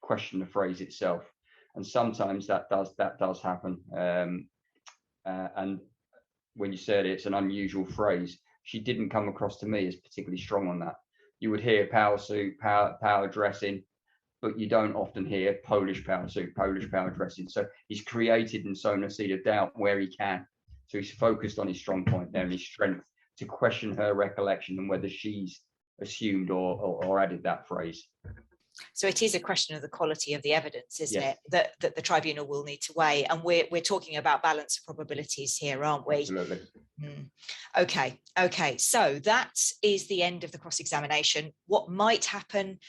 question the phrase itself. And sometimes that does happen. And when you said it's an unusual phrase, she didn't come across to me as particularly strong on that. You would hear power suit, power dressing, but you don't often hear Polish power suit, Polish power dressing. So he's created and sown a seed of doubt where he can. So he's focused on his strong point there and his strength to question her recollection and whether she's assumed or added that phrase. So it is a question of the quality of the evidence, isn't it, that the tribunal will need to weigh. And we're talking about balance of probabilities here, aren't we? Absolutely. Okay. So that is the end of the cross-examination. What might happen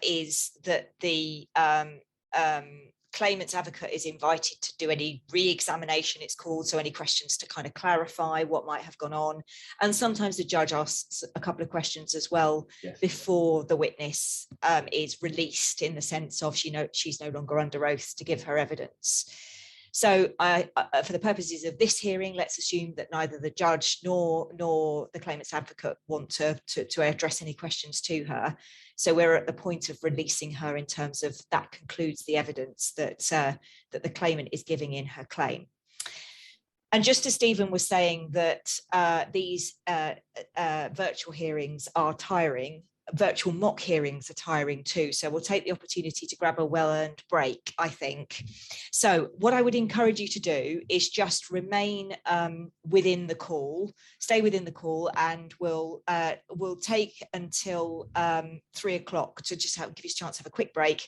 is that the claimant's advocate is invited to do any re-examination, it's called, so any questions to kind of clarify what might have gone on. And sometimes the judge asks a couple of questions as well before the witness is released, in the sense of she's no longer under oath to give her evidence. So for the purposes of this hearing, let's assume that neither the judge nor the claimant's advocate want to address any questions to her. So we're at the point of releasing her in terms of that concludes the evidence that the claimant is giving in her claim. And just as Stephen was saying that these virtual hearings are tiring, virtual mock hearings are tiring too. So we'll take the opportunity to grab a well-earned break, I think. So what I would encourage you to do is just remain within the call, stay within the call, and we'll take until 3 o'clock to just give you a chance to have a quick break,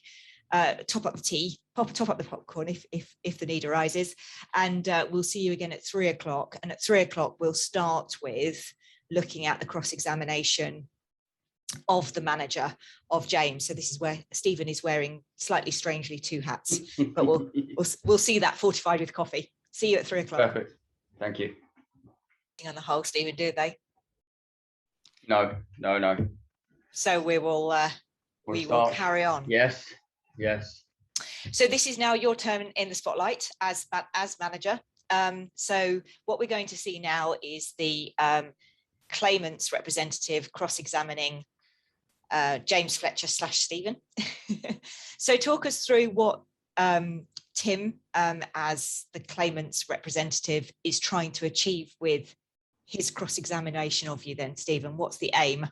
top up the tea, top up the popcorn if the need arises, and we'll see you again at 3 o'clock. And at 3 o'clock, we'll start with looking at the cross-examination of the manager of James. So this is where Stephen is wearing slightly strangely two hats, but we'll see that fortified with coffee. See you at 3 o'clock. Perfect. Thank you. On the whole, Stephen, do they? No. So we will carry on. Yes. So this is now your turn in the spotlight as manager. So what we're going to see now is the claimant's representative cross-examining James Fletcher / Stephen. So talk us through what Tim, as the claimant's representative, is trying to achieve with his cross-examination of you then, Stephen. What's the aim?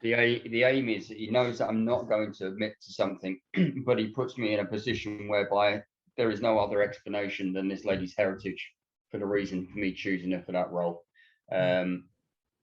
The aim is that he knows that I'm not going to admit to something, but he puts me in a position whereby there is no other explanation than this lady's heritage for the reason for me choosing her for that role.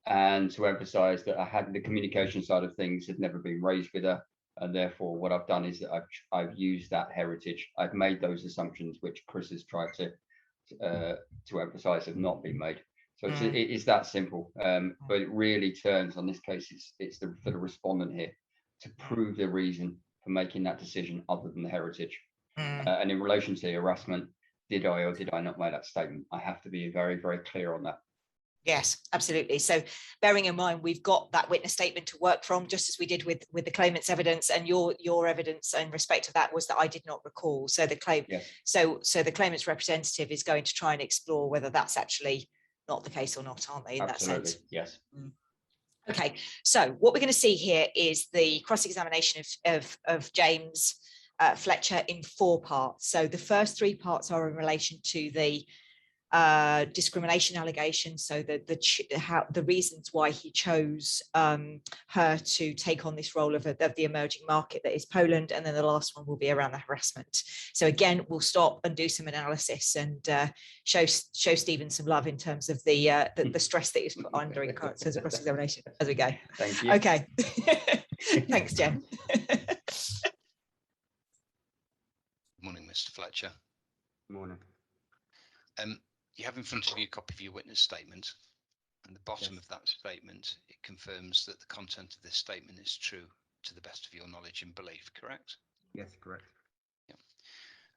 And to emphasize that I had the communication side of things had never been raised with her. And therefore, what I've done is that I've used that heritage. I've made those assumptions, which Chris has tried to emphasize have not been made. So it's that simple. But it really turns on this case, it's for the respondent here to prove the reason for making that decision other than the heritage. And in relation to harassment, did I or did I not make that statement? I have to be very, very clear on that. Yes, absolutely. So bearing in mind, we've got that witness statement to work from, just as we did with the claimant's evidence, and your evidence in respect to that was that I did not recall. So the claim, so the claimant's representative is going to try and explore whether that's actually not the case or not, aren't they, in Absolutely, that sense? yes. Okay, so what we're going to see here is the cross-examination of James Fletcher in 4 parts. So the first 3 parts are in relation to the discrimination allegations, so the reasons why he chose her to take on this role of the emerging market that is Poland, and then the last one will be around the harassment. So again, we'll stop and do some analysis and show Stephen some love in terms of the stress that he's put under in terms of cross-examination as we go. Thank you. Okay, thanks, Jen. Morning, Mr. Fletcher. Morning. You have in front of you a copy of your witness statement, and the bottom of that statement, it confirms that the content of this statement is true to the best of your knowledge and belief, correct? Yes, correct. Yeah.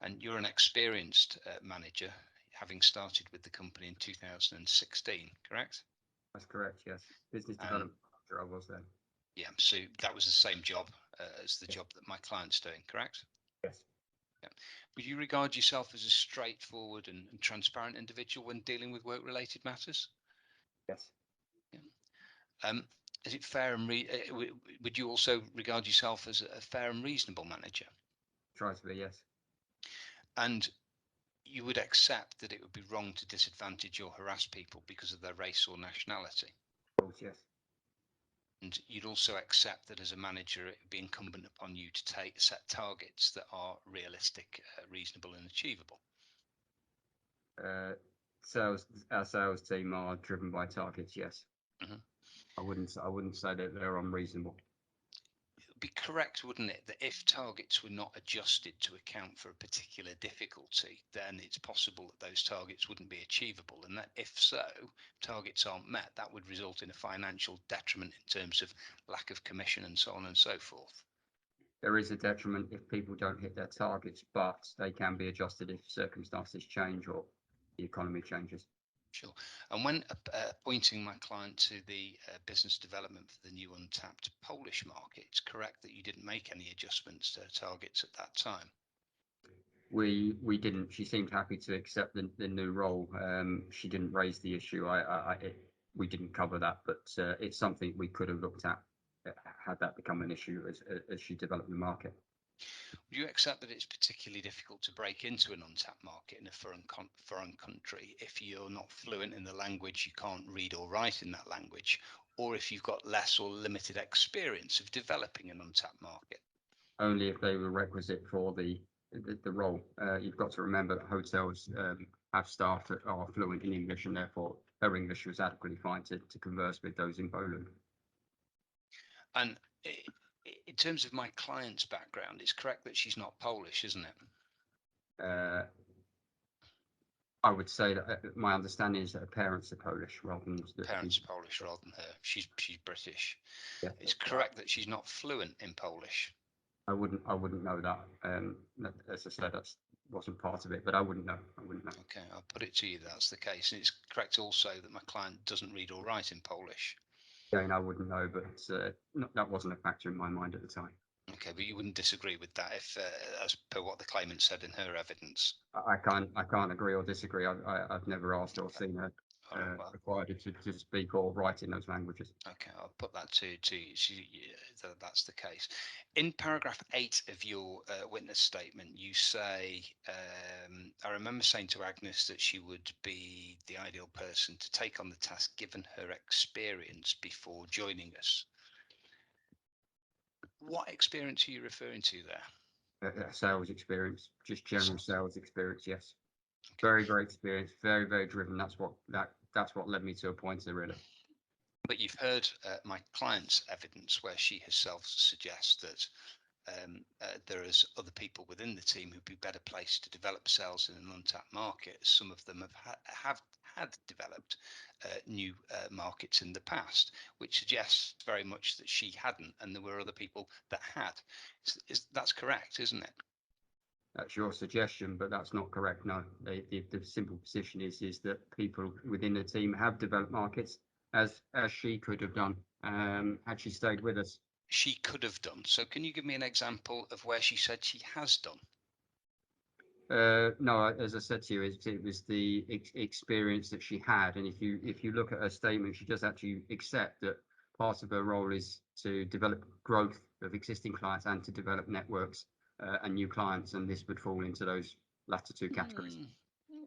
And you're an experienced manager, having started with the company in 2016, correct? That's correct, yes. Business development manager, I was then. Yeah, so that was the same job as the job that my client's doing, correct? Yes. Yeah. Would you regard yourself as a straightforward and transparent individual when dealing with work-related matters? Yes. Yeah. Is it fair and would you also regard yourself as a fair and reasonable manager? Try to be, yes. And you would accept that it would be wrong to disadvantage or harass people because of their race or nationality? Of course, yes. And you'd also accept that as a manager, it would be incumbent upon you to set targets that are realistic, reasonable and achievable. Our sales team are driven by targets, yes. Mhm. I wouldn't say that they're unreasonable. It would be correct, wouldn't it, that if targets were not adjusted to account for a particular difficulty, then it's possible that those targets wouldn't be achievable, and that if so, targets aren't met, that would result in a financial detriment in terms of lack of commission and so on and so forth. There is a detriment if people don't hit their targets, but they can be adjusted if circumstances change or the economy changes. Sure. And when appointing my client to the business development for the new untapped Polish market, it's correct that you didn't make any adjustments to targets at that time? We didn't. She seemed happy to accept the new role. She didn't raise the issue. We didn't cover that, but it's something we could have looked at had that become an issue as she developed the market. Would you accept that it's particularly difficult to break into an untapped market in a foreign country if you're not fluent in the language, you can't read or write in that language, or if you've got less or limited experience of developing an untapped market? Only if they were requisite for the role. You've got to remember that hotels have staff that are fluent in English, and therefore her English was adequately fine to converse with those in Poland. And in terms of my client's background, it's correct that she's not Polish, isn't it? I would say that my understanding is that her parents are Polish rather than Parents are Polish rather than her. She's British. Yeah. It's correct that she's not fluent in Polish. I wouldn't know that. As I said, that wasn't part of it, but I wouldn't know. Okay, I'll put it to you that's the case. And it's correct also that my client doesn't read or write in Polish. Again, I wouldn't know, but that wasn't a factor in my mind at the time. Okay, but you wouldn't disagree with that if, as per what the claimant said in her evidence? I can't agree or disagree. I've never asked or seen her required to speak or write in those languages. Okay, I'll put that to you. That's the case. In paragraph 8 of your witness statement, you say, I remember saying to Agnes that she would be the ideal person to take on the task given her experience before joining us. What experience are you referring to there? Sales experience, just general sales experience. Yes, Okay. very, very experienced, very, very driven. That's what led me to appoint her, really. But you've heard my client's evidence where she herself suggests that there is other people within the team who'd be better placed to develop sales in an untapped market. Some of them have had developed new markets in the past, which suggests very much that she hadn't, and there were other people that had. That's correct, isn't it? That's your suggestion, but that's not correct. No, the simple position is that people within the team have developed markets as she could have done had she stayed with us. She could have done. So can you give me an example of where she said she has done? No, as I said to you, it was the experience that she had, and if you look at her statement, she does actually accept that part of her role is to develop growth of existing clients and to develop networks and new clients, and this would fall into those latter two categories.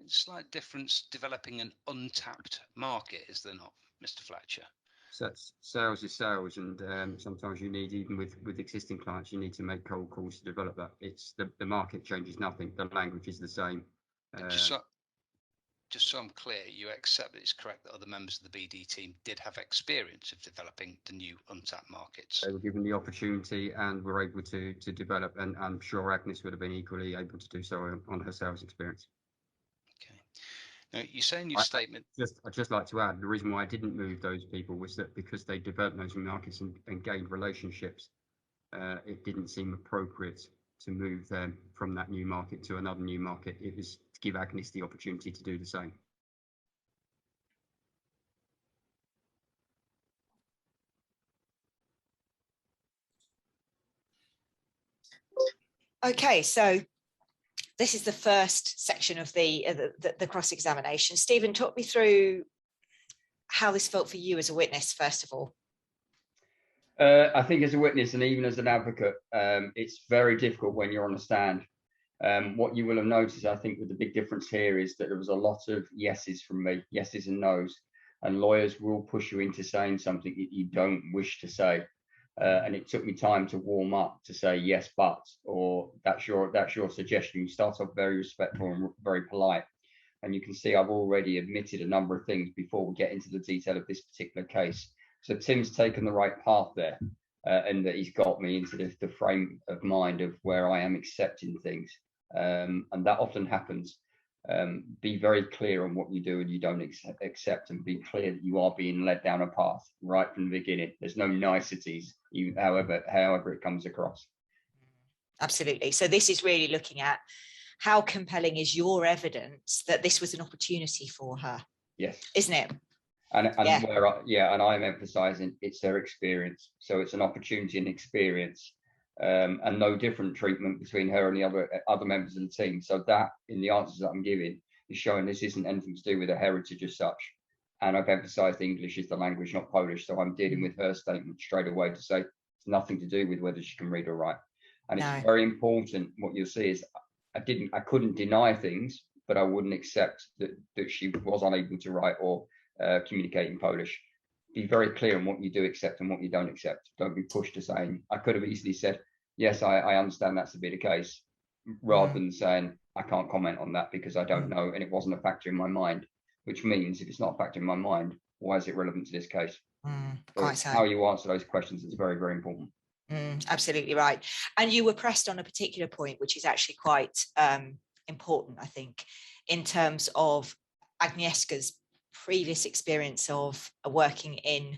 Slight difference developing an untapped market, is there not, Mr. Fletcher? So sales is sales, and sometimes you need, even with existing clients, you need to make cold calls to develop that. It's the market changes nothing. The language is the same. Just so I'm clear, you accept that it's correct that other members of the BD team did have experience of developing the new untapped markets? They were given the opportunity and were able to develop, and I'm sure Agnes would have been equally able to do so on her sales experience. Okay. Now, you say in your statement... I'd just like to add, the reason why I didn't move those people was that because they developed those new markets and gained relationships, it didn't seem appropriate to move them from that new market to another new market. It was to give Agnes the opportunity to do the same. Okay, so this is the first section of the cross-examination. Stephen, talk me through how this felt for you as a witness, first of all. I think as a witness and even as an advocate, it's very difficult when you're on the stand. What you will have noticed, I think, with the big difference here is that there was a lot of yeses from me, yeses and nos, and lawyers will push you into saying something that you don't wish to say. And it took me time to warm up to say yes, but, or that's your suggestion. You start off very respectful and very polite. And you can see I've already admitted a number of things before we get into the detail of this particular case. So Tim's taken the right path there, and that he's got me into the frame of mind of where I am accepting things. And that often happens. Be very clear on what you do and you don't accept, and be clear that you are being led down a path right from the beginning. There's no niceties, however it comes across. Absolutely. So this is really looking at how compelling is your evidence that this was an opportunity for her. Yes. Isn't it? And and I'm emphasizing it's their experience. So it's an opportunity and experience, and no different treatment between her and the other members of the team. So that, in the answers that I'm giving, is showing this isn't anything to do with her heritage as such. And I've emphasized English is the language, not Polish. So I'm dealing with her statement straight away to say it's nothing to do with whether she can read or write. And it's very important. What you'll see is I couldn't deny things, but I wouldn't accept that she was unable to write or communicate in Polish. Be very clear on what you do accept and what you don't accept. Don't be pushed to saying, I could have easily said, yes, I understand that's to be the case, rather than saying, I can't comment on that because I don't know and it wasn't a factor in my mind, which means if it's not a factor in my mind, why is it relevant to this case? So how you answer those questions is very, very important. Absolutely right. And you were pressed on a particular point, which is actually quite important, I think, in terms of Agnieszka's previous experience of working in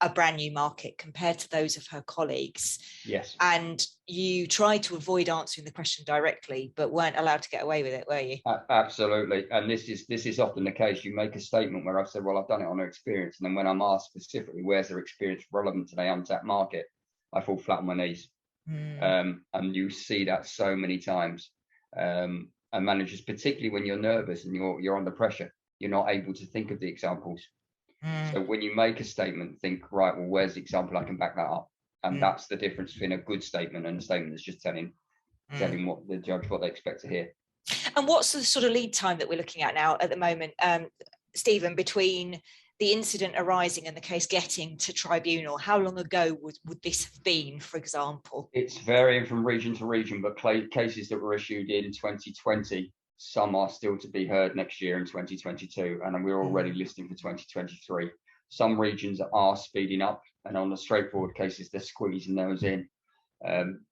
a brand new market compared to those of her colleagues. Yes. And you tried to avoid answering the question directly, but weren't allowed to get away with it, were you? Absolutely. And this is often the case. You make a statement where I've said, well, I've done it on her experience. And then when I'm asked specifically, where's her experience relevant to the untapped market, I fall flat on my knees. And you see that so many times. And managers, particularly when you're nervous and you're under pressure, you're not able to think of the examples. So when you make a statement, think, right, well, where's the example I can back that up? And that's the difference between a good statement and a statement that's just telling what the judge what they expect to hear. And what's the sort of lead time that we're looking at now at the moment, Stephen, between the incident arising and the case getting to tribunal? How long ago would this have been, for example? It's varying from region to region, but cases that were issued in 2020, some are still to be heard next year in 2022, and we're already listing for 2023. Some regions are speeding up, and on the straightforward cases, they're squeezing those in.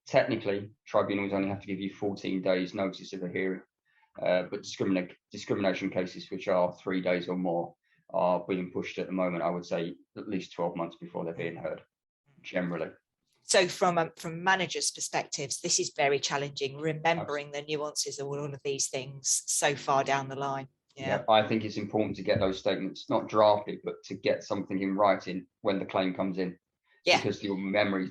Technically, tribunals only have to give you 14 days notice of a hearing, but discrimination cases, which are 3 days or more, are being pushed at the moment, I would say, at least 12 months before they're being heard, generally. So from managers' perspectives, this is very challenging, remembering the nuances of all of these things so far down the line. Yeah, I think it's important to get those statements, not drafted, but to get something in writing when the claim comes in. Yeah. Because your memory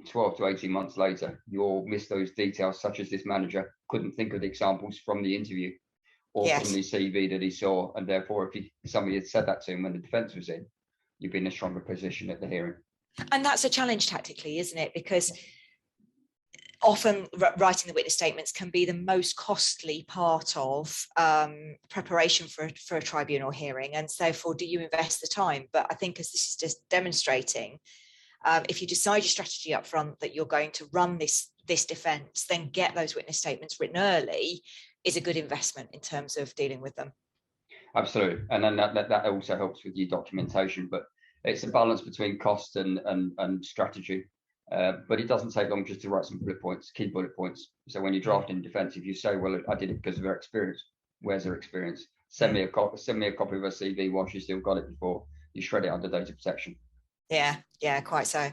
12 to 18 months later, you'll miss those details, such as this manager couldn't think of the examples from the interview or Yes. from the CV that he saw. And therefore, if somebody had said that to him when the defence was in, you'd be in a stronger position at the hearing. And that's a challenge tactically, isn't it? Because often writing the witness statements can be the most costly part of preparation for a tribunal hearing. And therefore, do you invest the time? But I think, as this is just demonstrating, if you decide your strategy up front that you're going to run this defence, then get those witness statements written early is a good investment in terms of dealing with them. Absolutely. And then that also helps with your documentation. But it's a balance between cost and strategy. But it doesn't take long just to write some bullet points, key bullet points. So when you're drafting defence, if you say, well, I did it because of her experience, where's her experience? Send me a copy of her CV while she's still got it before you shred it under data protection. Yeah, quite so.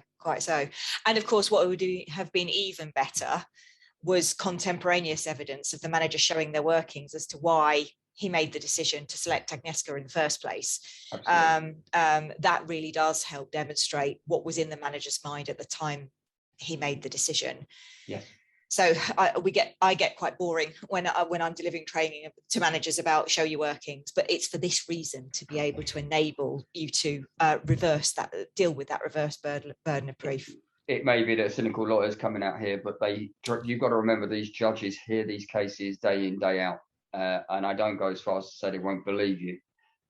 And of course, what would have been even better was contemporaneous evidence of the manager showing their workings as to why he made the decision to select Agnieszka in the first place. That really does help demonstrate what was in the manager's mind at the time he made the decision. Yes. So I get quite boring when I'm delivering training to managers about show your workings, but it's for this reason, to be able to enable you to deal with that reverse burden of proof. It may be that cynical lawyers coming out here, but you've got to remember these judges hear these cases day in, day out. And I don't go as far as to say they won't believe you,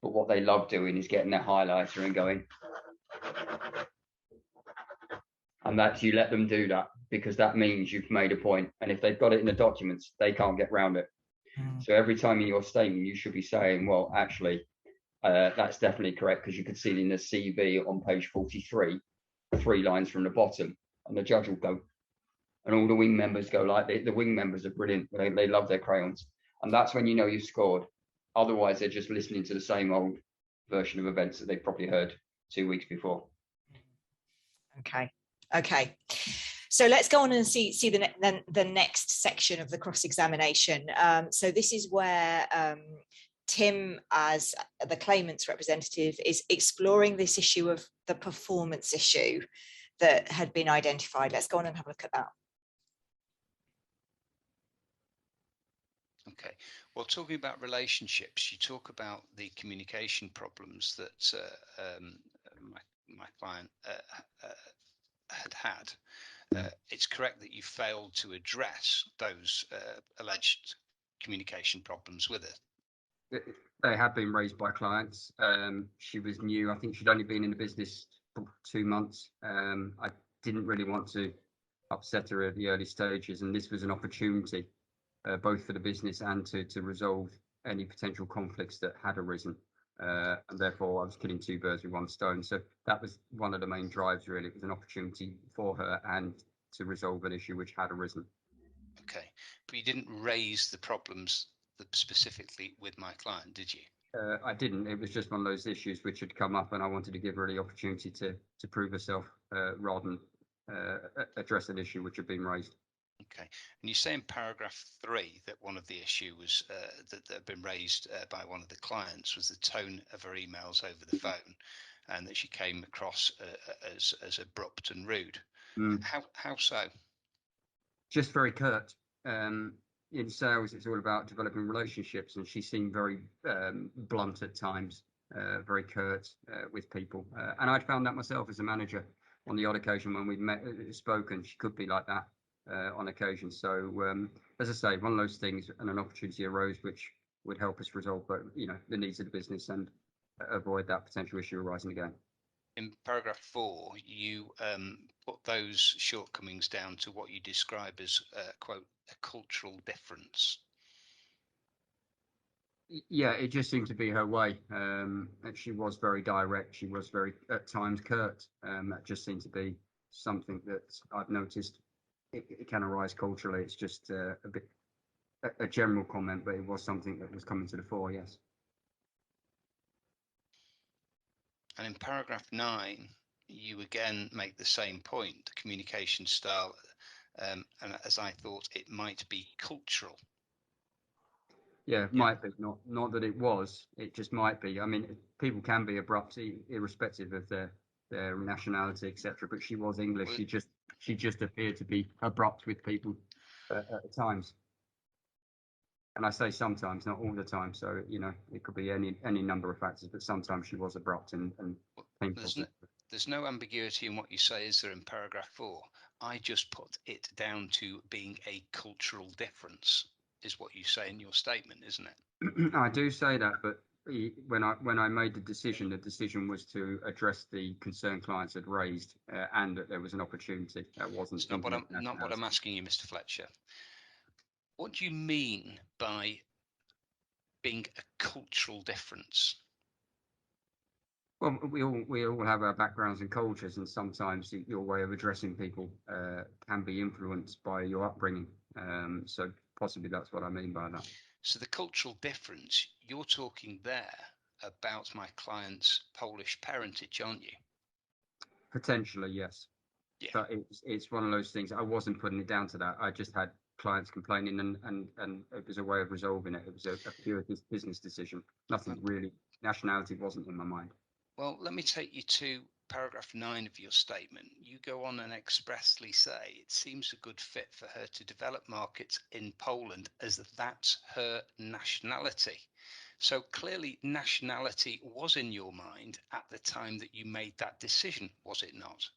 but what they love doing is getting their highlighter and going. And that you let them do that, because that means you've made a point. And if they've got it in the documents, they can't get round it. So every time in your statement, you should be saying, well, actually, that's definitely correct, because you could see it in the CV on page 43, 3 lines from the bottom, and the judge will go. And all the wing members go like, the wing members are brilliant. They love their crayons. And that's when you know you've scored. Otherwise, they're just listening to the same old version of events that they've probably heard 2 weeks before. Okay. So let's go on and see the next section of the cross-examination. So this is where Tim, as the claimant's representative, is exploring this issue of the performance issue that had been identified. Let's go on and have a look at that. Okay. Well, talking about relationships, you talk about the communication problems that my client had. It's correct that you failed to address those alleged communication problems with it. They have been raised by clients. She was new. I think she'd only been in the business for 2 months. I didn't really want to upset her at the early stages, and this was an opportunity both for the business and to resolve any potential conflicts that had arisen. And therefore, I was killing 2 birds with 1 stone. So that was one of the main drives, really. It was an opportunity for her and to resolve an issue which had arisen. Okay, but you didn't raise the problems specifically with my client, did you? I didn't. It was just one of those issues which had come up, and I wanted to give her the opportunity to prove herself rather than address an issue which had been raised. Okay, and you say in paragraph 3 that one of the issue was that had been raised by one of the clients was the tone of her emails over the phone, and that she came across as abrupt and rude. How so? Just very curt. In sales, it's all about developing relationships, and she seemed very blunt at times, very curt with people. And I'd found that myself as a manager on the odd occasion when we'd spoken. She could be like that on occasion. So, as I say, one of those things, and an opportunity arose which would help us resolve, the needs of the business and avoid that potential issue arising again. In paragraph 4, you put those shortcomings down to what you describe as, quote, a cultural difference. Yeah, it just seemed to be her way. And she was very direct. She was very, at times, curt. That just seemed to be something that I've noticed. It can arise culturally. It's just a general comment, but it was something that was coming to the fore, yes. And in paragraph 9, you again make the same point, the communication style, and as I thought, it might be cultural. Yeah, might be. Not that it was. It just might be. I mean, people can be abrupt, irrespective of their nationality, etc. But she was English. She just she just appeared to be abrupt with people at times. And I say sometimes, not all the time. So, you know, it could be any number of factors, but sometimes she was abrupt and painful. There's no ambiguity in what you say, is there, in paragraph 4? I just put it down to being a cultural difference, is what you say in your statement, isn't it? I do say that, but when I made the decision was to address the concern clients had raised, and that there was an opportunity. That wasn't not what I'm asking you, Mr. Fletcher. What do you mean by being a cultural difference? Well, we all have our backgrounds and cultures, and sometimes your way of addressing people can be influenced by your upbringing. So possibly that's what I mean by that. So the cultural difference, you're talking there about my client's Polish parentage, aren't you? Potentially, yes. Yeah. But it's one of those things. I wasn't putting it down to that. I just had clients complaining, and it was a way of resolving it. It was a pure business decision. Nothing really. Nationality wasn't in my mind. Well, let me take you to paragraph 9 of your statement. You go on and expressly say it seems a good fit for her to develop markets in Poland as that's her nationality. So clearly nationality was in your mind at the time that you made that decision, was it not?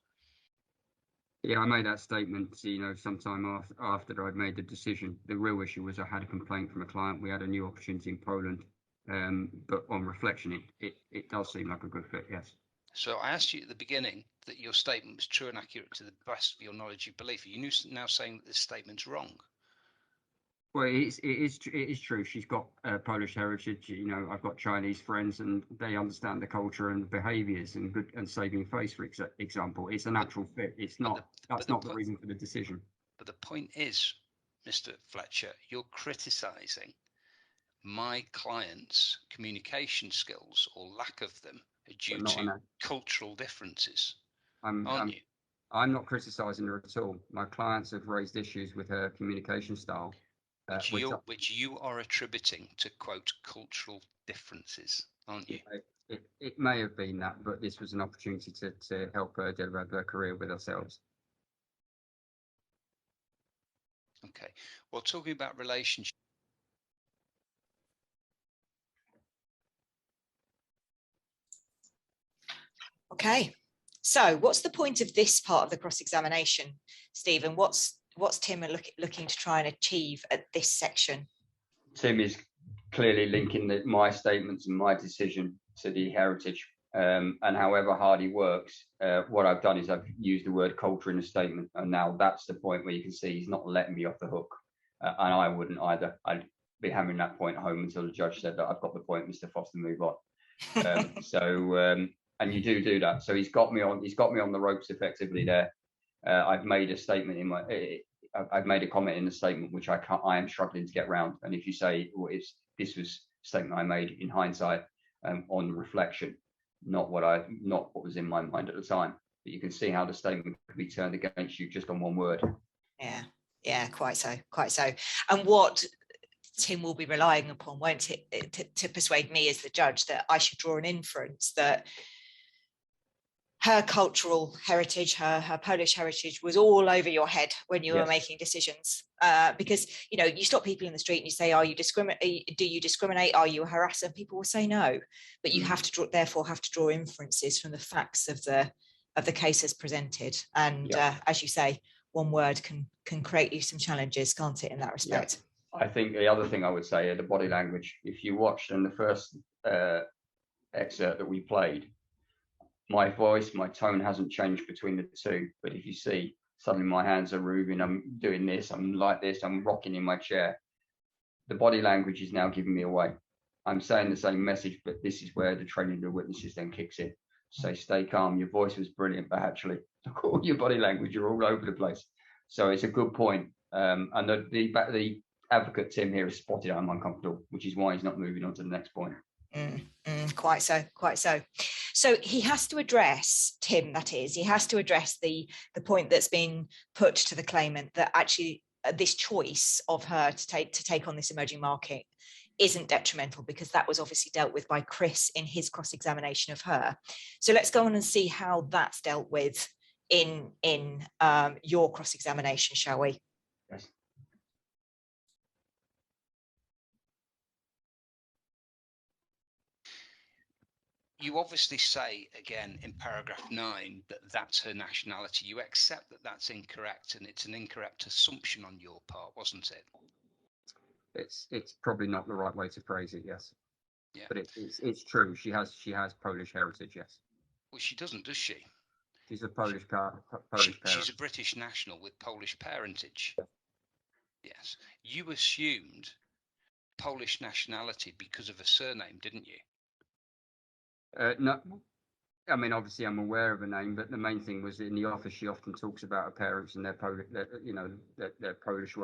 Yeah, I made that statement, you know, sometime after I'd made the decision. The real issue was I had a complaint from a client. We had a new opportunity in Poland. But on reflection, it does seem like a good fit, yes. So I asked you at the beginning that your statement was true and accurate to the best of your knowledge and belief. Are you now saying that this statement's wrong? Well, it is true. She's got Polish heritage. You know, I've got Chinese friends, and they understand the culture and behaviours and saving face, for example. It's a natural fit. It's not. That's not the reason for the decision. But the point is, Mr. Fletcher, you're criticising my client's communication skills or lack of them due to cultural differences, aren't you? I'm not criticising her at all. My clients have raised issues with her communication style, which you are attributing to, quote, cultural differences, aren't you? It may have been that, but this was an opportunity to help her develop her career with ourselves. Okay. Well, talking about relationships. Okay, so what's the point of this part of the cross-examination, Stephen? What's Tim looking to try and achieve at this section? Tim is clearly linking my statements and my decision to the heritage, and however hard he works, what I've done is I've used the word culture in the statement, and now that's the point where you can see he's not letting me off the hook, and I wouldn't either. I'd be hammering that point home until the judge said that I've got the point, Mr. Foster, move on. And you do that. So he's got me on the ropes effectively there. I've made a statement I've made a comment in the statement which I am struggling to get round. And if you say, well, this was a statement I made in hindsight, on reflection, not what was in my mind at the time. But you can see how the statement could be turned against you just on one word. Yeah, quite so. And what Tim will be relying upon, won't it, to persuade me as the judge that I should draw an inference that her cultural heritage, her Polish heritage was all over your head when you were making decisions. Because, you know, you stop people in the street and you say, do you discriminate? Are you a harasser? People will say no, but you have to draw inferences from the facts of the case as presented. And as you say, one word can create you some challenges, can't it, in that respect? I think the other thing I would say, the body language, if you watched in the first excerpt that we played, my voice, my tone hasn't changed between the two. But if you see, suddenly my hands are moving, I'm doing this, I'm like this, I'm rocking in my chair. The body language is now giving me away. I'm saying the same message, but this is where the training of the witnesses then kicks in. Say, stay calm, your voice was brilliant, but actually, look at all your body language, you're all over the place. So it's a good point. And the advocate, Tim, here has spotted I'm uncomfortable, which is why he's not moving on to the next point. Quite so. So he has to address, Tim, that is, he has to address the point that's been put to the claimant that actually this choice of her to take on this emerging market isn't detrimental, because that was obviously dealt with by Chris in his cross-examination of her. So let's go on and see how that's dealt with in your cross-examination, shall we? Yes. You obviously say again in paragraph 9 that that's her nationality. You accept that that's incorrect, and it's an incorrect assumption on your part, wasn't it? It's probably not the right way to phrase it, yes. Yeah. But it's true. She has Polish heritage, yes. Well, she doesn't, does she? She's a Polish parent. She's a British national with Polish parentage. Yes. You assumed Polish nationality because of a surname, didn't you? No, I mean, obviously I'm aware of her name, but the main thing was in the office she often talks about her parents and their Polish, their Polish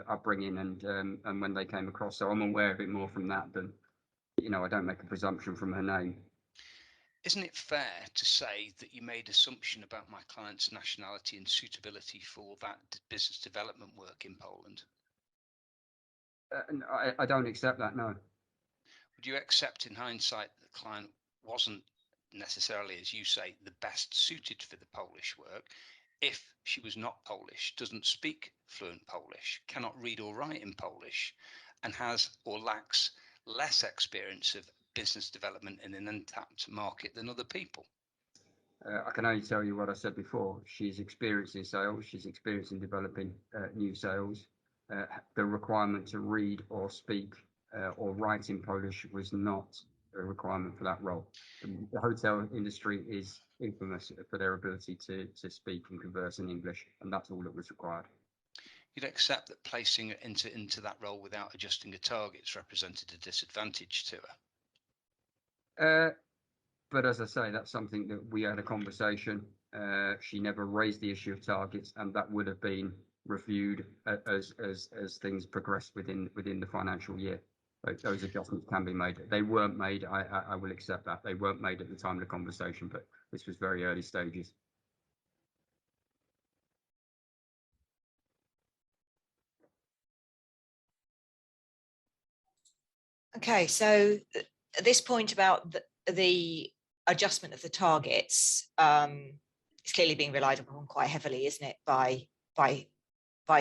upbringing and when they came across. So I'm aware of it more from that than, I don't make a presumption from her name. Isn't it fair to say that you made assumption about my client's nationality and suitability for that business development work in Poland? I don't accept that, no. Would you accept in hindsight that the client wasn't necessarily, as you say, the best suited for the Polish work if she was not Polish, doesn't speak fluent Polish, cannot read or write in Polish, and has or lacks less experience of business development in an untapped market than other people? I can only tell you what I said before. She's experienced in sales. She's experienced in developing new sales. The requirement to read or speak or write in Polish was not a requirement for that role. The hotel industry is infamous for their ability to speak and converse in English, and that's all that was required. You'd accept that placing her into that role without adjusting her targets represented a disadvantage to her? But as I say, that's something that we had a conversation. She never raised the issue of targets, and that would have been reviewed as things progressed within the financial year. Those adjustments can be made. They weren't made. I will accept that they weren't made at the time of the conversation, but this was very early stages. Okay, so at this point about the adjustment of the targets is clearly being relied upon quite heavily, isn't it, by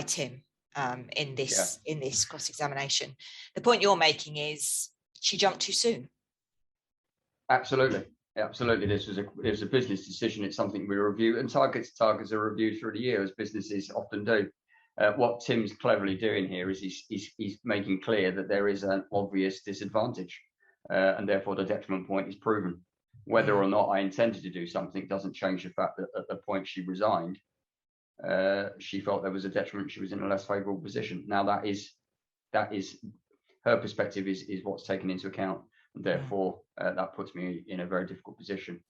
Tim in this cross-examination. The point you're making is she jumped too soon. Absolutely. This was a business decision. It's something we review, and targets are reviewed through the year, as businesses often do. What Tim's cleverly doing here is he's making clear that there is an obvious disadvantage, and therefore the detriment point is proven. Whether or not I intended to do something doesn't change the fact that at the point she resigned, she felt there was a detriment. She was in a less favourable position. Now that is her perspective is what's taken into account, and therefore that puts me in a very difficult position.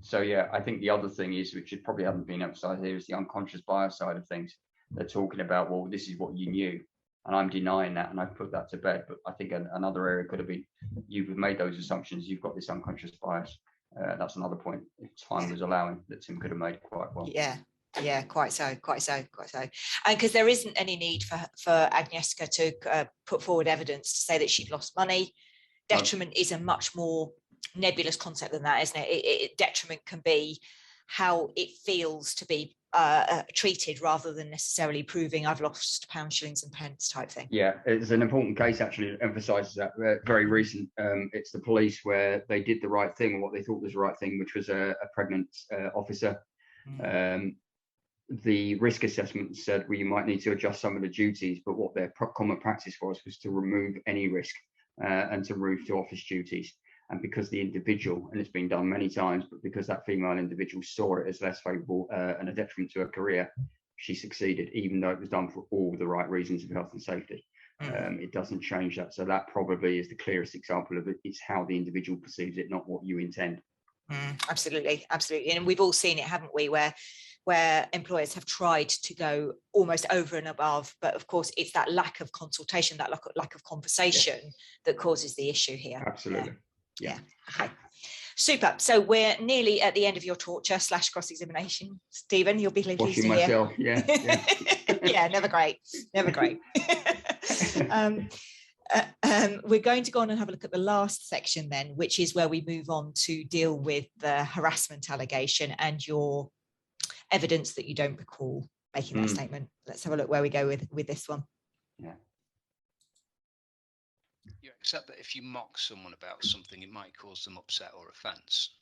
So yeah, I think the other thing is, which probably hasn't been emphasised here, is the unconscious bias side of things. They're talking about, well, this is what you knew, and I'm denying that, and I've put that to bed. But I think another area could have been, you've made those assumptions, you've got this unconscious bias. That's another point, if time was allowing, that Tim could have made quite well. Yeah, quite so. And because there isn't any need for Agnieszka to put forward evidence to say that she'd lost money. Detriment is a much more nebulous concept than that, isn't it? Detriment can be how it feels to be treated, rather than necessarily proving I've lost pounds, shillings and pence type thing. Yeah, it's an important case actually that emphasises that. Very recent. It's the police where they did the right thing, or what they thought was the right thing, which was a pregnant officer. The risk assessment said, well, you might need to adjust some of the duties, but what their common practice was to remove any risk and to move to office duties. And because the individual, and it's been done many times, but because that female individual saw it as less favourable and a detriment to her career, she succeeded, even though it was done for all the right reasons of health and safety. It doesn't change that. So that probably is the clearest example of it. It's how the individual perceives it, not what you intend. Absolutely. And we've all seen it, haven't we, where employers have tried to go almost over and above, but of course it's that lack of consultation, that lack of conversation that causes the issue here. Absolutely. Yeah. Okay. Super. So we're nearly at the end of your torture / cross-examination, Stephen. You'll be pleased to hear. Yeah. Yeah, never great. We're going to go on and have a look at the last section then, which is where we move on to deal with the harassment allegation and your evidence that you don't recall making that statement. Let's have a look where we go with this one. Yeah. You accept that if you mock someone about something, it might cause them upset or offence.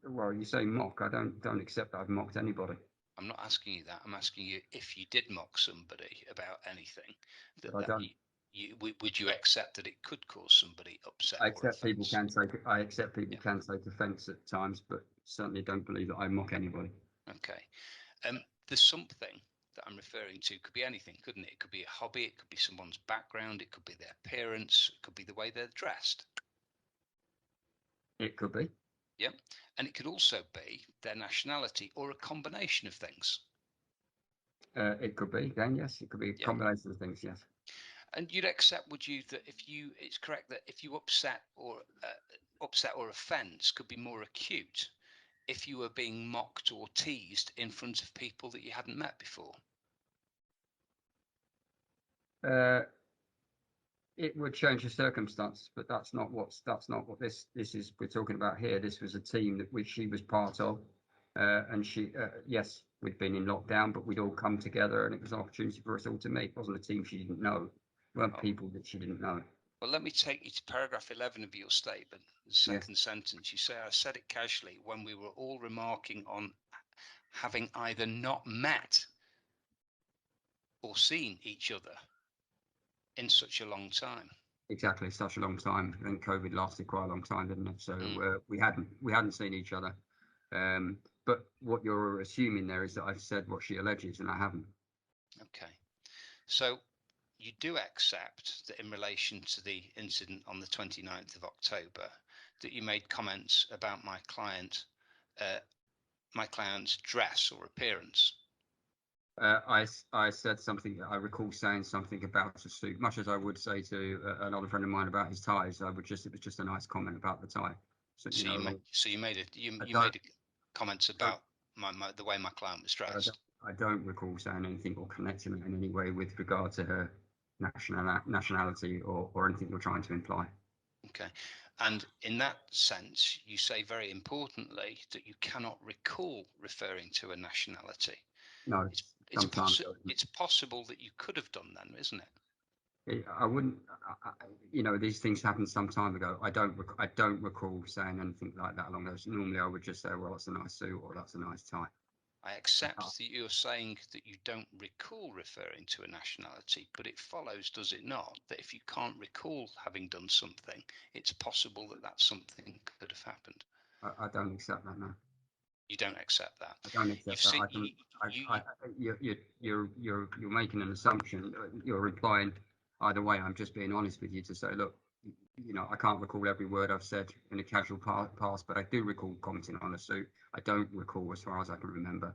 Well, you say mock. I don't accept that I've mocked anybody. I'm not asking you that. I'm asking you if you did mock somebody about anything, would you accept that it could cause somebody upset? I accept or people offence? can take. I accept people can take offence at times, but certainly don't believe that I mock anybody. Okay. There's something that I'm referring to. Could be anything, couldn't it? It could be a hobby. It could be someone's background. It could be their appearance. It could be the way they're dressed. It could be. Yeah. And it could also be their nationality or a combination of things. It could be. Then yes, it could be a combination of things. Yes. And you'd accept, would you, that it's correct that if you upset or offence could be more acute if you were being mocked or teased in front of people that you hadn't met before? It would change the circumstance, but that's not what this is we're talking about here. This was a team that which she was part of, and she yes, we'd been in lockdown, but we'd all come together, and it was an opportunity for us all to meet. It wasn't a team she didn't know, weren't people that she didn't know. Well, let me take you to paragraph 11 of your statement, the second sentence. You say, I said it casually when we were all remarking on having either not met or seen each other in such a long time. Exactly, such a long time. I think COVID lasted quite a long time, didn't it? So we hadn't seen each other. But what you're assuming there is that I've said what she alleges, and I haven't. Okay. So you do accept that in relation to the incident on the 29th of October, that you made comments about my client's dress or appearance? I said something. I recall saying something about a suit, much as I would say to another friend of mine about his ties. It was just a nice comment about the tie. So you made comments about the way my client was dressed. I don't recall saying anything or connecting it in any way with regard to her nationality or anything you're trying to imply. Okay. And in that sense, you say very importantly that you cannot recall referring to a nationality. No, it's possible that you could have done then, isn't it? I wouldn't. These things happened some time ago. I don't recall saying anything like that along those. Normally, I would just say, "Well, that's a nice suit," or "That's a nice tie." I accept that you're saying that you don't recall referring to a nationality, but it follows, does it not, that if you can't recall having done something, it's possible that that something could have happened? I don't accept that, no. You don't accept that? I don't accept that. You're making an assumption. You're implying either way. I'm just being honest with you to say, look, I can't recall every word I've said in a casual past, but I do recall commenting on a suit. I don't recall, as far as I can remember,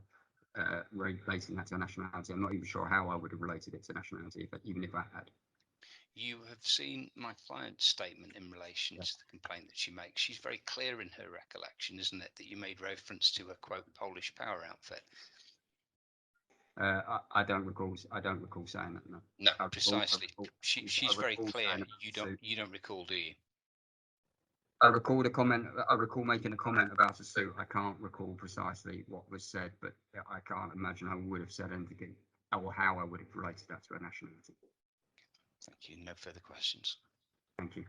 relating that to a nationality. I'm not even sure how I would have related it to nationality, even if I had. You have seen my client's statement in relation to the complaint that she makes. She's very clear in her recollection, isn't it, that you made reference to a, quote, Polish power outfit? I don't recall saying that. No. No, precisely. She's very clear. You don't recall, do you? I recall making a comment about a suit. I can't recall precisely what was said, but I can't imagine I would have said anything or how I would have related that to a nationality. Thank you. No further questions. Thank you.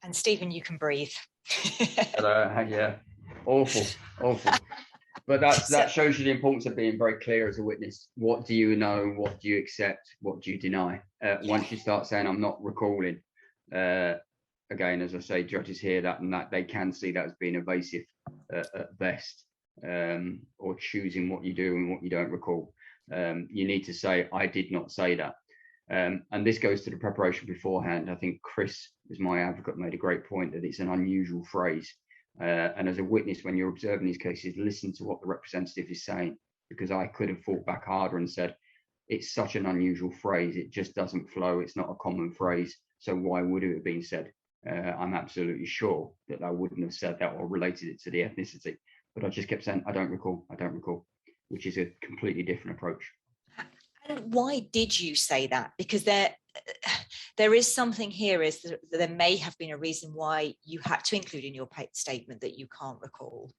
And Stephen, you can breathe. Hello. Yeah. Awful. But that shows you the importance of being very clear as a witness. What do you know? What do you accept? What do you deny? Once you start saying, I'm not recalling, again, as I say, judges hear that and that they can see that as being evasive at best, or choosing what you do and what you don't recall. You need to say, I did not say that. And this goes to the preparation beforehand. I think Chris, as my advocate, made a great point that it's an unusual phrase. And as a witness, when you're observing these cases, listen to what the representative is saying, because I could have fought back harder and said, it's such an unusual phrase. It just doesn't flow. It's not a common phrase. So why would it have been said? I'm absolutely sure that I wouldn't have said that or related it to the ethnicity. But I just kept saying, I don't recall. which is a completely different approach. And why did you say that? Because there is something here, is that there may have been a reason why you had to include in your statement that you can't recall.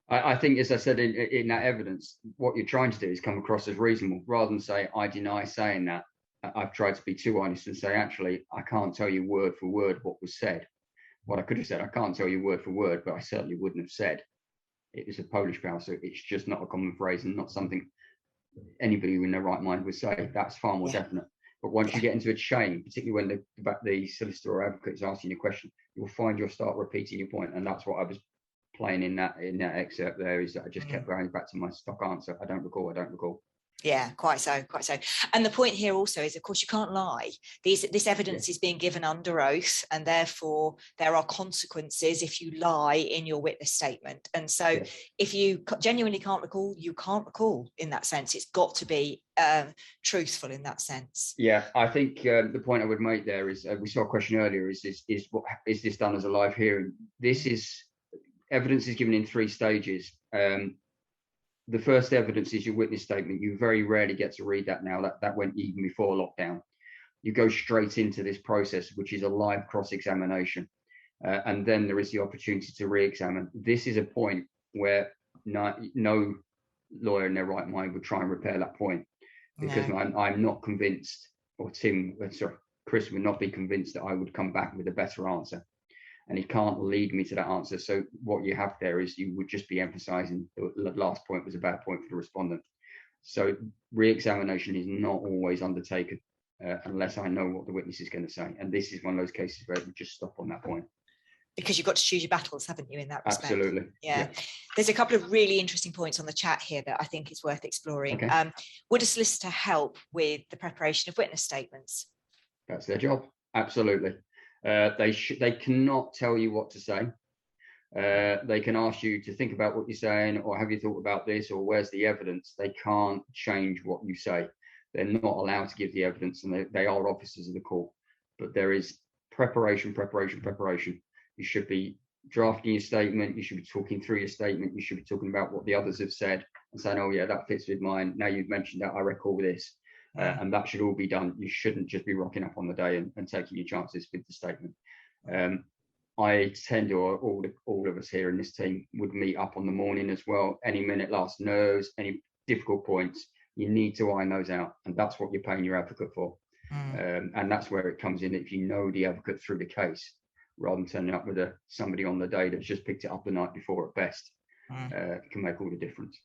I think, as I said, in that evidence, what you're trying to do is come across as reasonable, rather than say, I deny saying that. I've tried to be too honest and say, actually, I can't tell you word for word what was said. What I could have said, I can't tell you word for word, but I certainly wouldn't have said it was a Polish power, so it's just not a common phrase and not something anybody in their right mind would say. That's far more definite. But once you get into a chain, particularly when the solicitor or advocate is asking you a question, you'll find you'll start repeating your point, and that's what I was playing in that excerpt there, is that I just kept going back to my stock answer. I don't recall. Yeah, quite so. And the point here also is, of course, you can't lie. This evidence is being given under oath, and therefore there are consequences if you lie in your witness statement. And so if you genuinely can't recall, you can't recall in that sense. It's got to be truthful in that sense. Yeah, I think the point I would make there is, we saw a question earlier, is this done as a live hearing? This is, evidence is given in 3 stages. The first evidence is your witness statement. You very rarely get to read that now. That went even before lockdown. You go straight into this process, which is a live cross-examination. And then there is the opportunity to re-examine. This is a point where no lawyer in their right mind would try and repair that point, because I'm not convinced, or Chris would not be convinced that I would come back with a better answer. And he can't lead me to that answer. So what you have there is, you would just be emphasizing the last point was a bad point for the respondent. So re-examination is not always undertaken unless I know what the witness is going to say. And this is one of those cases where we just stop on that point. Because you've got to choose your battles, haven't you, in that respect? Absolutely. Yeah. There's a couple of really interesting points on the chat here that I think is worth exploring. Okay. Would a solicitor help with the preparation of witness statements? That's their job. Absolutely. They cannot tell you what to say. They can ask you to think about what you're saying, or have you thought about this, or where's the evidence. They can't change what you say. They're not allowed to give the evidence, and they are officers of the court. But there is preparation. You should be drafting your statement. You should be talking through your statement. You should be talking about what the others have said and saying, oh yeah, that fits with mine. Now you've mentioned that, I recall this. And that should all be done. You shouldn't just be rocking up on the day and taking your chances with the statement. I tend to, all of us here in this team would meet up on the morning as well. Any minute last knows, any difficult points, you need to iron those out. And that's what you're paying your advocate for. And that's where it comes in. If you know the advocate through the case, rather than turning up with somebody on the day that's just picked it up the night before at best, it can make all the difference.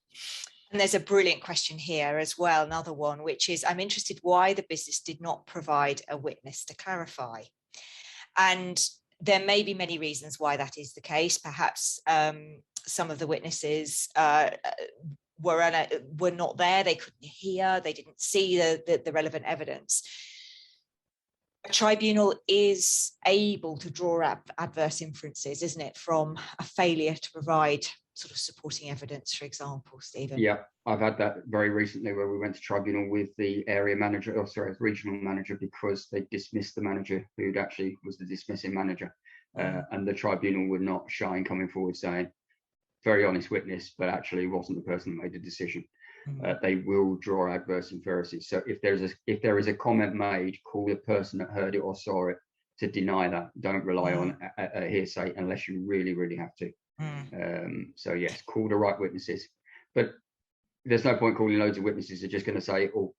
And there's a brilliant question here as well, another one, which is, I'm interested why the business did not provide a witness to clarify. And there may be many reasons why that is the case. Perhaps some of the witnesses were not there, they couldn't hear, they didn't see the relevant evidence. A tribunal is able to draw up adverse inferences, isn't it, from a failure to provide sort of supporting evidence, for example, Stephen? Yeah, I've had that very recently, where we went to tribunal with the area manager, regional manager, because they dismissed the manager who actually was the dismissing manager. And the tribunal would not shy in coming forward saying, very honest witness, but actually wasn't the person that made the decision. They will draw adverse inferences. So if there is a comment made, call the person that heard it or saw it to deny that. Don't rely on a hearsay unless you really, really have to. So yes, call the right witnesses, but there's no point calling loads of witnesses who are just going to say, oh,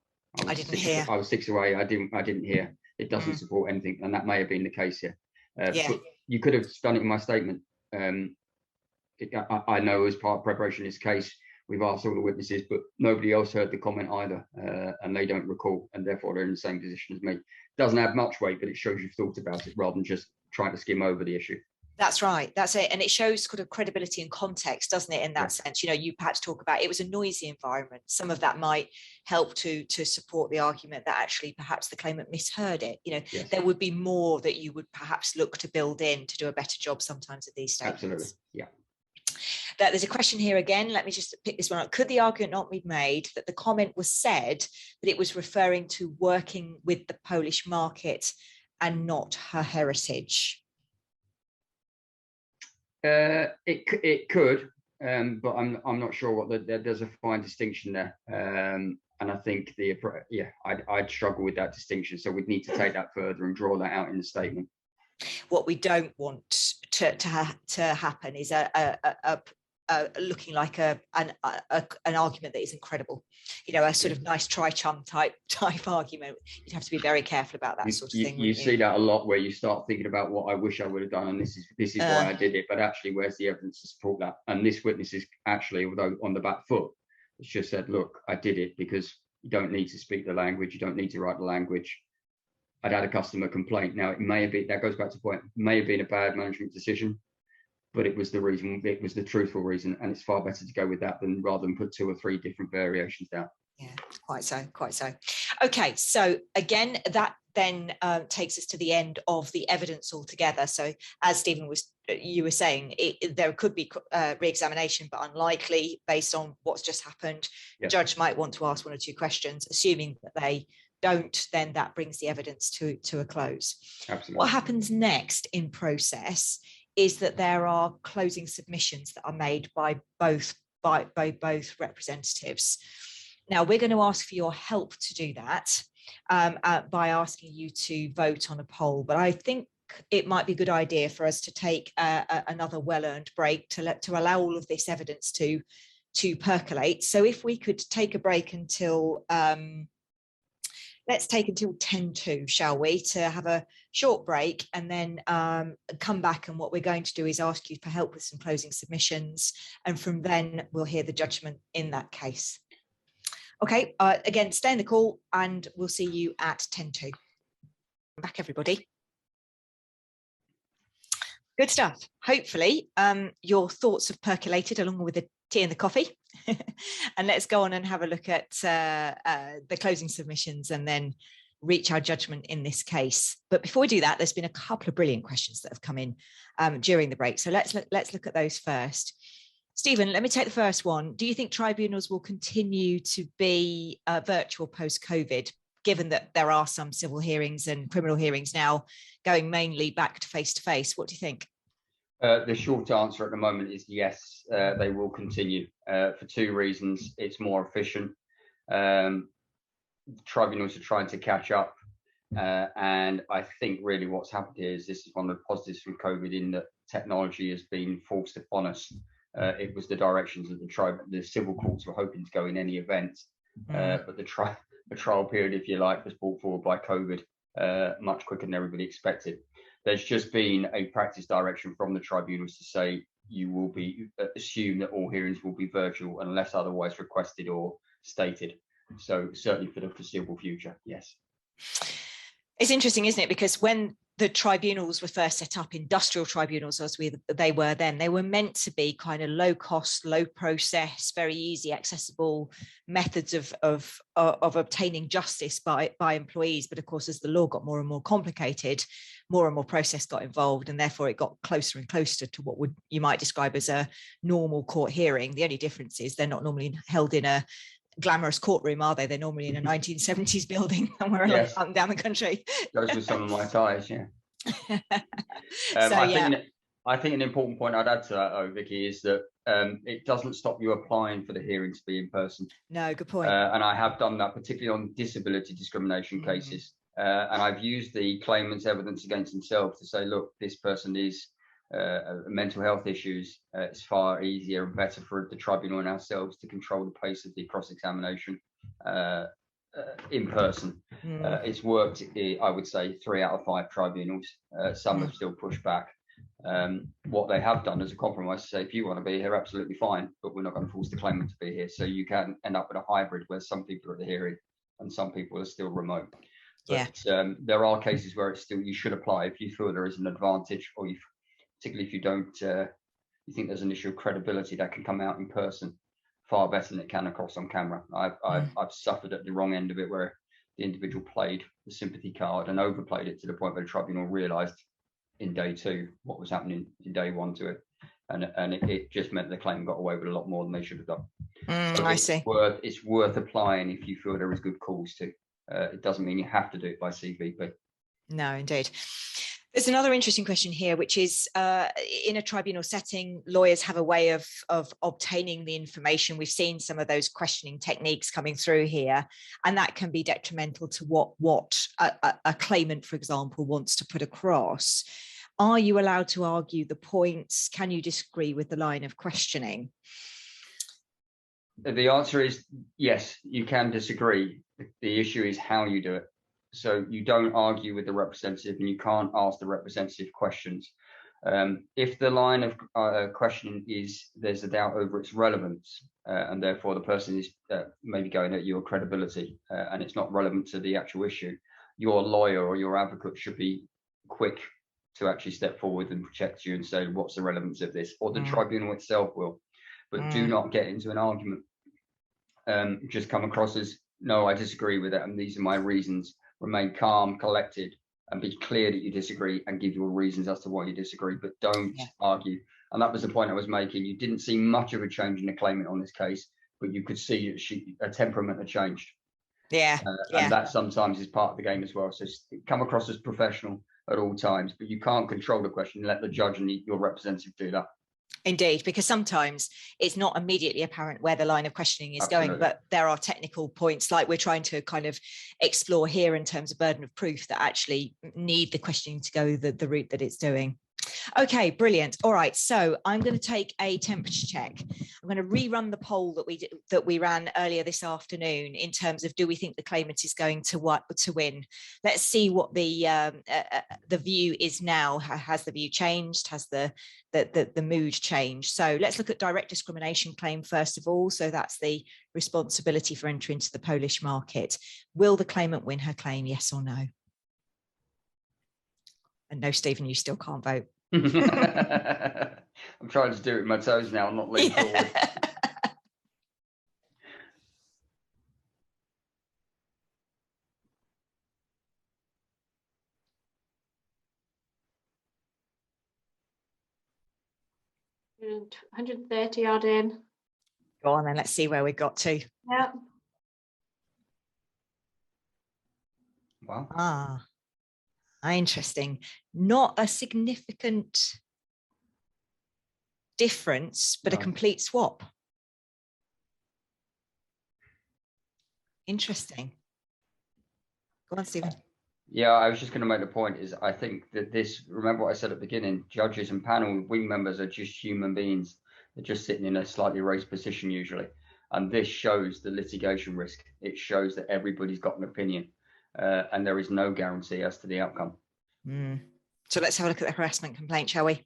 I didn't hear. I was 6 away, I didn't hear. It doesn't support anything, and that may have been the case here. But you could have done it in my statement. I know as part of preparation of this case, we've asked all the witnesses, but nobody else heard the comment either, and they don't recall, and therefore they're in the same position as me. Doesn't have much weight, but it shows you've thought about it rather than just trying to skim over the issue. That's right. That's it. And it shows sort of credibility and context, doesn't it, in that sense? You know, you perhaps talk about it was a noisy environment. Some of that might help to support the argument that actually perhaps the claimant misheard it. You know, there would be more that you would perhaps look to build in to do a better job sometimes of these statements. Absolutely. Yeah. There's a question here again. Let me just pick this one up. Could the argument not be made that the comment was said that it was referring to working with the Polish market and not her heritage? It could. but I'm not sure what there's a fine distinction there. And I think I'd struggle with that distinction. So we'd need to take that further and draw that out in the statement. What we don't want to happen is looking like an argument that isn't credible. You know, a sort of nice try-chum type argument. You'd have to be very careful about that sort of thing. You see that a lot, where you start thinking about what I wish I would have done, and this is why I did it. But actually, where's the evidence to support that? And this witness is actually, although on the back foot, it's just said, look, I did it because you don't need to speak the language, you don't need to write the language. I'd had a customer complaint. Now, it may have been, that goes back to the point, may have been a bad management decision, but it was the reason, it was the truthful reason, and it's far better to go with that than rather than put 2 or 3 different variations down. Yeah, quite so. Okay, so again, that then takes us to the end of the evidence altogether. So as Stephen you were saying, there could be re-examination, but unlikely based on what's just happened. Yeah. The judge might want to ask 1 or 2 questions. Assuming that they don't, then that brings the evidence to a close. Absolutely. What happens next in process is that there are closing submissions that are made by both representatives. Now, we're going to ask for your help to do that by asking you to vote on a poll. But I think it might be a good idea for us to take another well-earned break to allow all of this evidence to percolate. So if we could take a break until, let's take until 10:02, shall we, to have a short break, and then come back. And what we're going to do is ask you for help with some closing submissions. And from then we'll hear the judgment in that case. Okay, again, stay in the call and we'll see you at 10:02. Back, everybody. Good stuff. Hopefully your thoughts have percolated along with the tea and the coffee. And let's go on and have a look at the closing submissions and then reach our judgment in this case. But before we do that, there's been a couple of brilliant questions that have come in during the break. So let's look at those first. Stephen, let me take the first one. Do you think tribunals will continue to be virtual post-COVID, given that there are some civil hearings and criminal hearings now going mainly back to face-to-face? What do you think? The short answer at the moment is yes, they will continue for 2 reasons. It's more efficient. Tribunals are trying to catch up. And I think really what's happened here is this is one of the positives from COVID, in that technology has been forced upon us. It was the directions that the civil courts were hoping to go in any event, but the trial period, if you like, was brought forward by COVID much quicker than everybody expected. There's just been a practice direction from the tribunals to say you will be assume that all hearings will be virtual unless otherwise requested or stated. So certainly for the foreseeable future, yes. It's interesting, isn't it? Because when the tribunals were first set up, industrial tribunals as they were then, they were meant to be kind of low cost, low process, very easy, accessible methods of obtaining justice by employees. But of course, as the law got more and more complicated, more and more process got involved, and therefore it got closer and closer to what you might describe as a normal court hearing. The only difference is they're not normally held in a glamorous courtroom, are they? They're normally in a 1970s building somewhere yes. Up and down the country. Those were some of my ties, yeah. I think an important point I'd add to that, though, Vicky, is that it doesn't stop you applying for the hearing to be in person. No, good point. And I have done that, particularly on disability discrimination cases. And I've used the claimant's evidence against themselves to say, look, this person is mental health issues. It's far easier and better for the tribunal and ourselves to control the pace of the cross-examination in person. It's worked, I would say, 3 out of 5 tribunals. Some have still pushed back. What they have done as a compromise to say, if you want to be here, absolutely fine, but we're not going to force the claimant to be here. So you can end up with a hybrid where some people are at the hearing and some people are still remote. But there are cases where it's still, you should apply if you feel there is an advantage, or particularly if you don't, you think there's an issue of credibility that can come out in person far better than it can across on camera. I've suffered at the wrong end of it, where the individual played the sympathy card and overplayed it to the point where the tribunal realised in day 2 what was happening in day 1 to it, and it just meant the claim got away with a lot more than they should have done. So I see. It's worth applying if you feel there is good cause to. It doesn't mean you have to do it by CVP. No, indeed. There's another interesting question here, which is in a tribunal setting, lawyers have a way of obtaining the information. We've seen some of those questioning techniques coming through here, and that can be detrimental to what a claimant, for example, wants to put across. Are you allowed to argue the points? Can you disagree with the line of questioning? The answer is yes, you can disagree. The issue is how you do it. So you don't argue with the representative and you can't ask the representative questions. If the line of questioning is there's a doubt over its relevance and therefore the person is maybe going at your credibility and it's not relevant to the actual issue, your lawyer or your advocate should be quick to actually step forward and protect you and say, what's the relevance of this? Or the tribunal itself will. But do not get into an argument. Just come across as, no, I disagree with it and these are my reasons. Remain calm, collected, and be clear that you disagree and give your reasons as to why you disagree, but don't argue. And that was the point I was making. You didn't see much of a change in the claimant on this case, but you could see that her temperament had changed. And that sometimes is part of the game as well. So come across as professional at all times, but you can't control the question. Let the judge and your representative do that. Indeed, because sometimes it's not immediately apparent where the line of questioning is going, but there are technical points like we're trying to kind of explore here in terms of burden of proof that actually need the questioning to go the route that it's doing. Okay, brilliant. All right, so I'm going to take a temperature check. I'm going to rerun the poll that we ran earlier this afternoon in terms of, do we think the claimant is going to win? Let's see what the view is now. Has the view changed? Has the mood changed? So let's look at direct discrimination claim first of all. So that's the responsibility for entry into the Polish market. Will the claimant win her claim? Yes or no? And no, Stephen, you still can't vote. I'm trying to do it with my toes now. I'm not leaning forward. And 130 odd in. Go on then, let's see where we got to. Yeah. Wow. Interesting. Not a significant difference, but a complete swap. Interesting. Go on, Stephen. Yeah, I was just going to make the point is I think that this, remember what I said at the beginning, judges and panel wing members are just human beings. They're just sitting in a slightly raised position usually. And this shows the litigation risk. It shows that everybody's got an opinion and there is no guarantee as to the outcome. So let's have a look at the harassment complaint, shall we?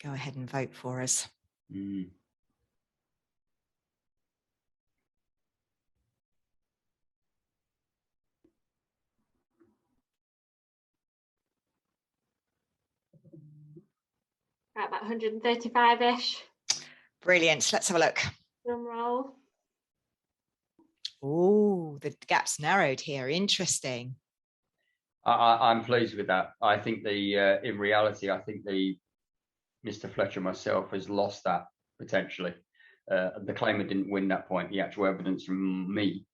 Go ahead and vote for us. Right, about 135-ish. Brilliant. Let's have a look. Drum roll. Oh, the gap's narrowed here. Interesting. I'm pleased with that. I think in reality, I think Mr. Fletcher myself has lost that potentially. The claimant didn't win that point. The actual evidence from me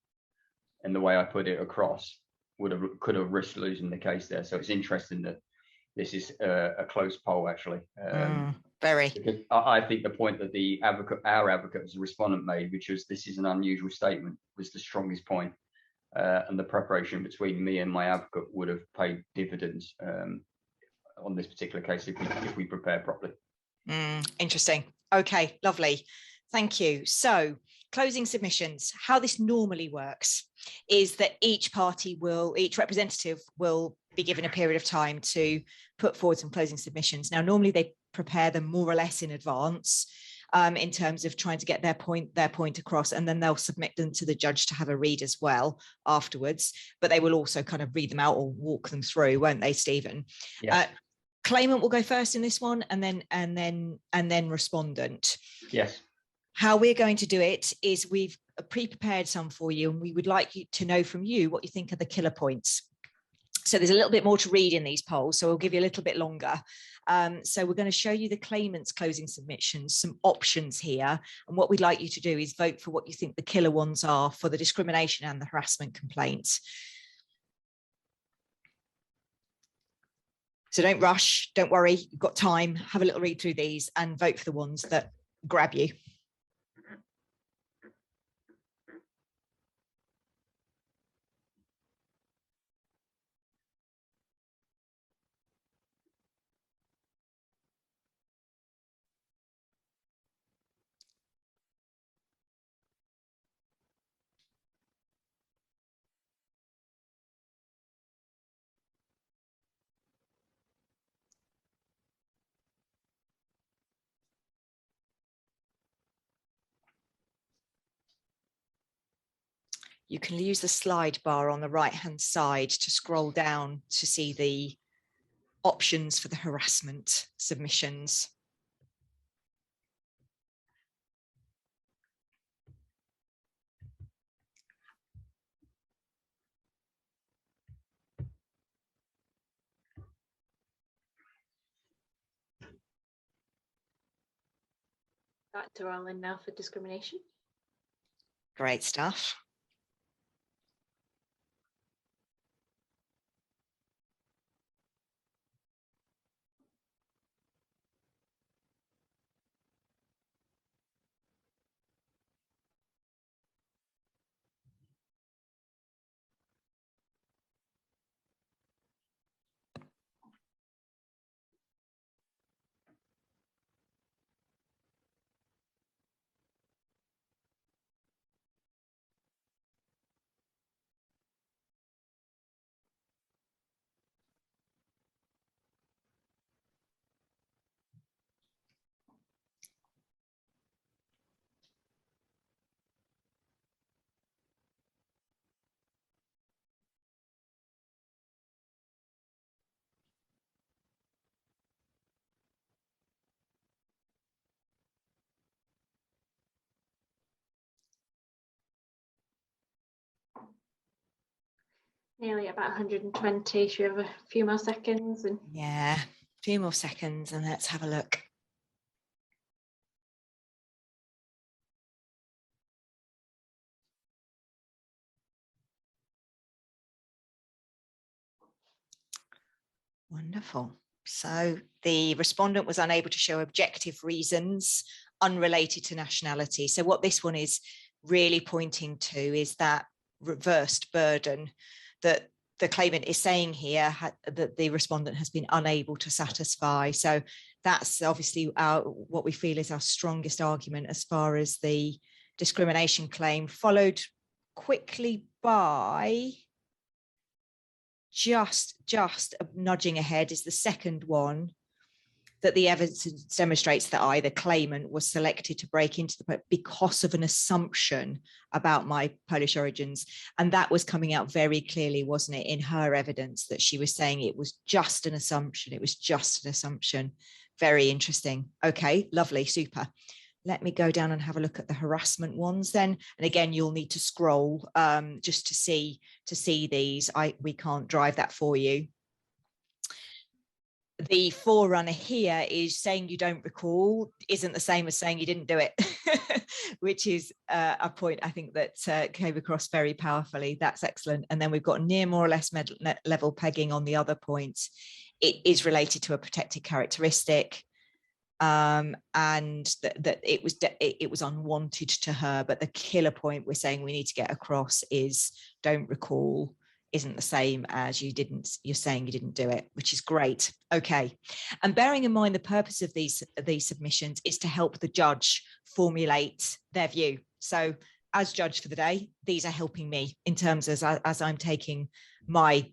and the way I put it across could have risked losing the case there. So it's interesting that this is a close poll actually. Very. Because I think the point that our advocate as a respondent made, which was this is an unusual statement, was the strongest point. And the preparation between me and my advocate would have paid dividends on this particular case if we prepare properly. Interesting. Okay, lovely. Thank you. So closing submissions, how this normally works is that each representative will be given a period of time to put forward some closing submissions. Now, normally they prepare them more or less in advance in terms of trying to get their point across, and then they'll submit them to the judge to have a read as well afterwards. But they will also kind of read them out or walk them through, won't they, Stephen? Yes. Claimant will go first in this one, and then respondent. Yes. How we're going to do it is we've pre-prepared some for you, and we would like you to know from you what you think are the killer points. So there's a little bit more to read in these polls, so we'll give you a little bit longer. So we're going to show you the claimant's closing submissions, some options here. And what we'd like you to do is vote for what you think the killer ones are for the discrimination and the harassment complaints. So don't rush, don't worry, you've got time, have a little read through these and vote for the ones that grab you. You can use the slide bar on the right-hand side to scroll down to see the options for the harassment submissions. Back to all in now for discrimination. Great stuff. Nearly about 120. Should we have a few more seconds? And Yeah, a few more seconds and let's have a look. Wonderful. So the respondent was unable to show objective reasons unrelated to nationality. So what this one is really pointing to is that reversed burden that the claimant is saying here that the respondent has been unable to satisfy. So that's obviously what we feel is our strongest argument as far as the discrimination claim, followed quickly by just nudging ahead is the second one, that the evidence demonstrates that I, the claimant, was selected to break into the because of an assumption about my Polish origins. And that was coming out very clearly, wasn't it, in her evidence, that she was saying it was just an assumption. It was just an assumption. Very interesting. Okay, lovely, super. Let me go down and have a look at the harassment ones then. And again, you'll need to scroll just to see these. We can't drive that for you. The forerunner here is saying you don't recall isn't the same as saying you didn't do it, which is a point I think that came across very powerfully. That's excellent. And then we've got near more or less level pegging on the other points. It is related to a protected characteristic, and that it was unwanted to her. But the killer point we're saying we need to get across is don't recall isn't the same as you're saying you didn't do it, which is great. Okay. And bearing in mind the purpose of these submissions is to help the judge formulate their view. So as judge for the day, these are helping me in terms as I'm taking my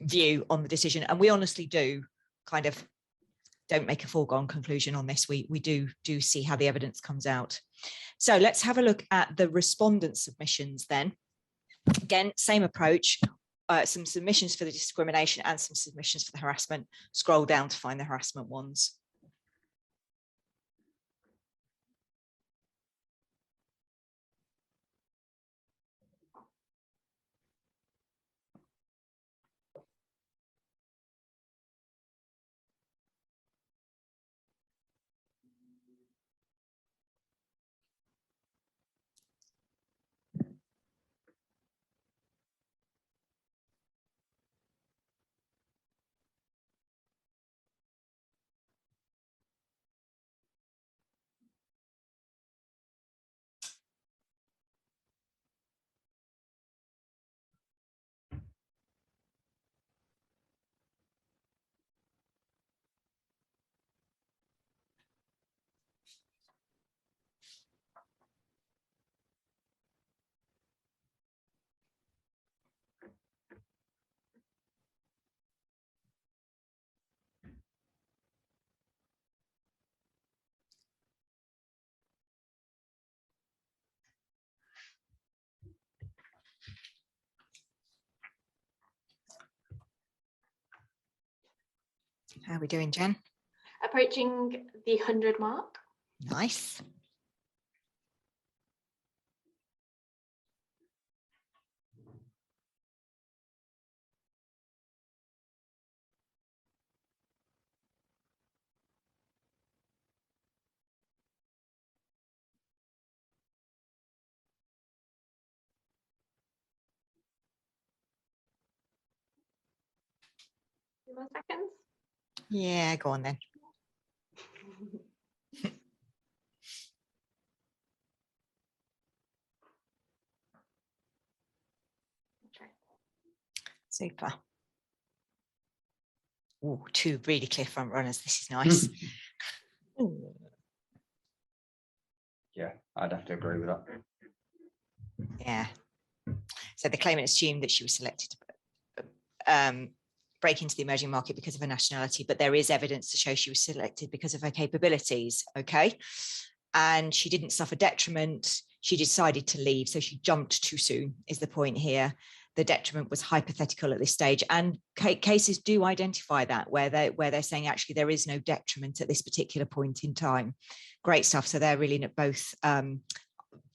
view on the decision. And we honestly do kind of don't make a foregone conclusion on this. We do see how the evidence comes out. So let's have a look at the respondent submissions then. Again, same approach. Some submissions for the discrimination and some submissions for the harassment. Scroll down to find the harassment ones. How are we doing, Jen? Approaching the 100 mark. Nice. Few more seconds. Yeah, go on then. Okay. Super. Oh, two really clear front runners. This is nice. Yeah, I'd have to agree with that. Yeah. So the claimant assumed that she was selected to break into the emerging market because of her nationality, but there is evidence to show she was selected because of her capabilities. Okay. And she didn't suffer detriment. She decided to leave. So she jumped too soon is the point here. The detriment was hypothetical at this stage. And cases do identify that where they're saying actually there is no detriment at this particular point in time. Great stuff. So they're really both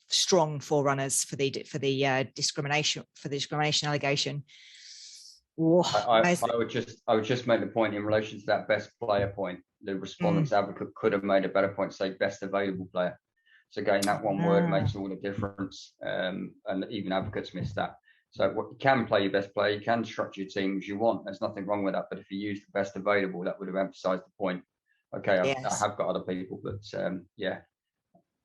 strong forerunners for the discrimination allegation. Whoa, I would just make the point in relation to that best player point. The respondent's advocate could have made a better point, say best available player. So again, that one word makes all the difference, and even advocates miss that. So you can play your best player, you can structure your team as you want. There's nothing wrong with that. But if you use the best available, that would have emphasised the point. Okay, yes. I have got other people, but yeah,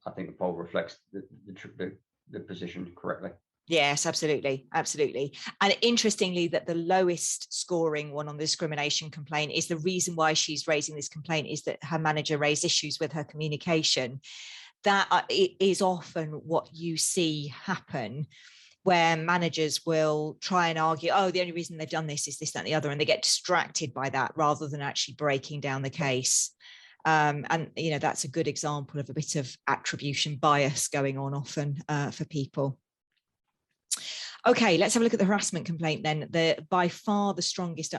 I think the poll reflects the position correctly. Yes, absolutely. Absolutely. And interestingly, that the lowest scoring one on the discrimination complaint is the reason why she's raising this complaint is that her manager raised issues with her communication. That is often what you see happen, where managers will try and argue, oh, the only reason they've done this is this, that, and the other, and they get distracted by that rather than actually breaking down the case. And, you know, that's a good example of a bit of attribution bias going on often for people. Okay, let's have a look at the harassment complaint then. By far the strongest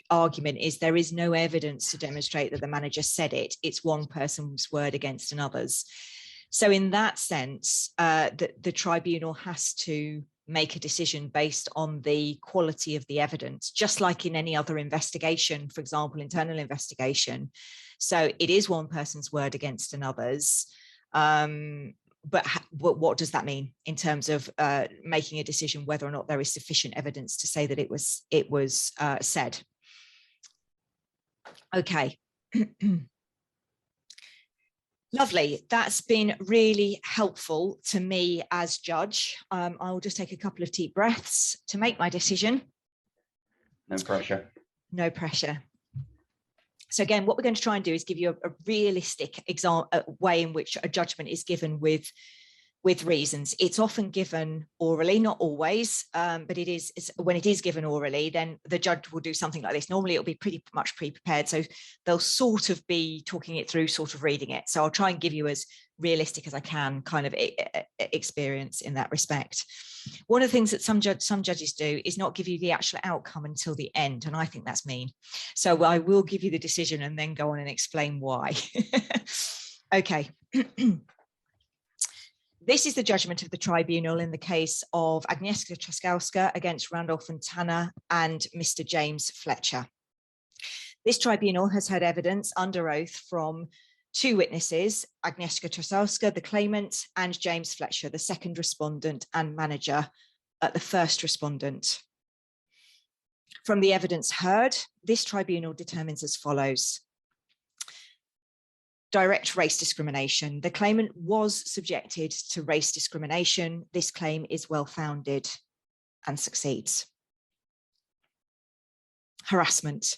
argument is there is no evidence to demonstrate that the manager said it. It's one person's word against another's. So in that sense, the tribunal has to make a decision based on the quality of the evidence, just like in any other investigation, for example, internal investigation. So it is one person's word against another's. But what does that mean in terms of making a decision whether or not there is sufficient evidence to say that it was said? Okay. Lovely. That's been really helpful to me as judge. I'll just take a couple of deep breaths to make my decision. No pressure. No pressure. So again, what we're going to try and do is give you a realistic way in which a judgment is given with reasons. It's often given orally, not always, but it is when it is given orally, then the judge will do something like this. Normally it'll be pretty much pre-prepared. So they'll sort of be talking it through, sort of reading it. So I'll try and give you as realistic as I can kind of experience in that respect. One of the things that some judges do is not give you the actual outcome until the end. And I think that's mean. So I will give you the decision and then go on and explain why. Okay. This is the judgment of the tribunal in the case of Agnieszka Trzaskowska against Randolph Fontana and Mr. James Fletcher. This tribunal has heard evidence under oath from two witnesses, Agnieszka Trzaskowska, the claimant, and James Fletcher, the second respondent and manager at the first respondent. From the evidence heard, this tribunal determines as follows. Direct race discrimination. The claimant was subjected to race discrimination. This claim is well-founded and succeeds. Harassment.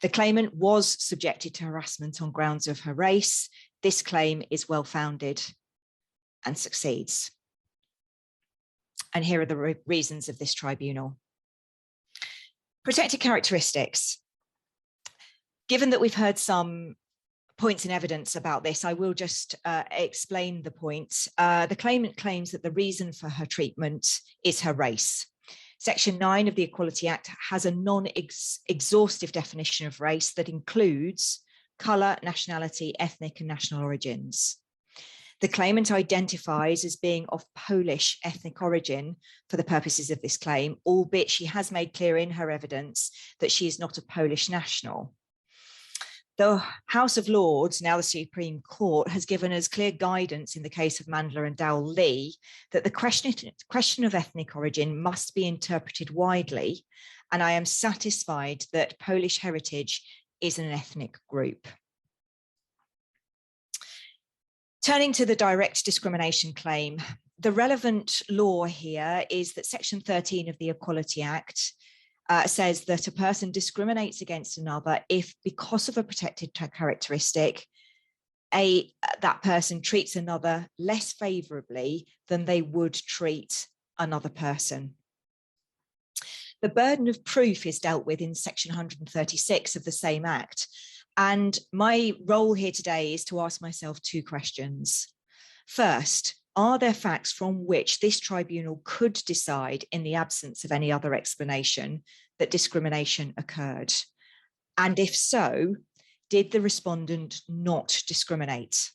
The claimant was subjected to harassment on grounds of her race. This claim is well-founded and succeeds. And here are the reasons of this tribunal. Protected characteristics. Given that we've heard some points in evidence about this, I will just explain the point. The claimant claims that the reason for her treatment is her race. Section 9 of the Equality Act has a non-exhaustive definition of race that includes colour, nationality, ethnic and national origins. The claimant identifies as being of Polish ethnic origin for the purposes of this claim, albeit she has made clear in her evidence that she is not a Polish national. The House of Lords, now the Supreme Court, has given us clear guidance in the case of Mandler and Dowell-Lee that the question of ethnic origin must be interpreted widely, and I am satisfied that Polish heritage is an ethnic group. Turning to the direct discrimination claim, the relevant law here is that Section 13 of the Equality Act says that a person discriminates against another if, because of a protected characteristic, that person treats another less favourably than they would treat another person. The burden of proof is dealt with in Section 136 of the same Act. And my role here today is to ask myself two questions. First, are there facts from which this tribunal could decide, in the absence of any other explanation, that discrimination occurred? And if so, did the respondent not discriminate?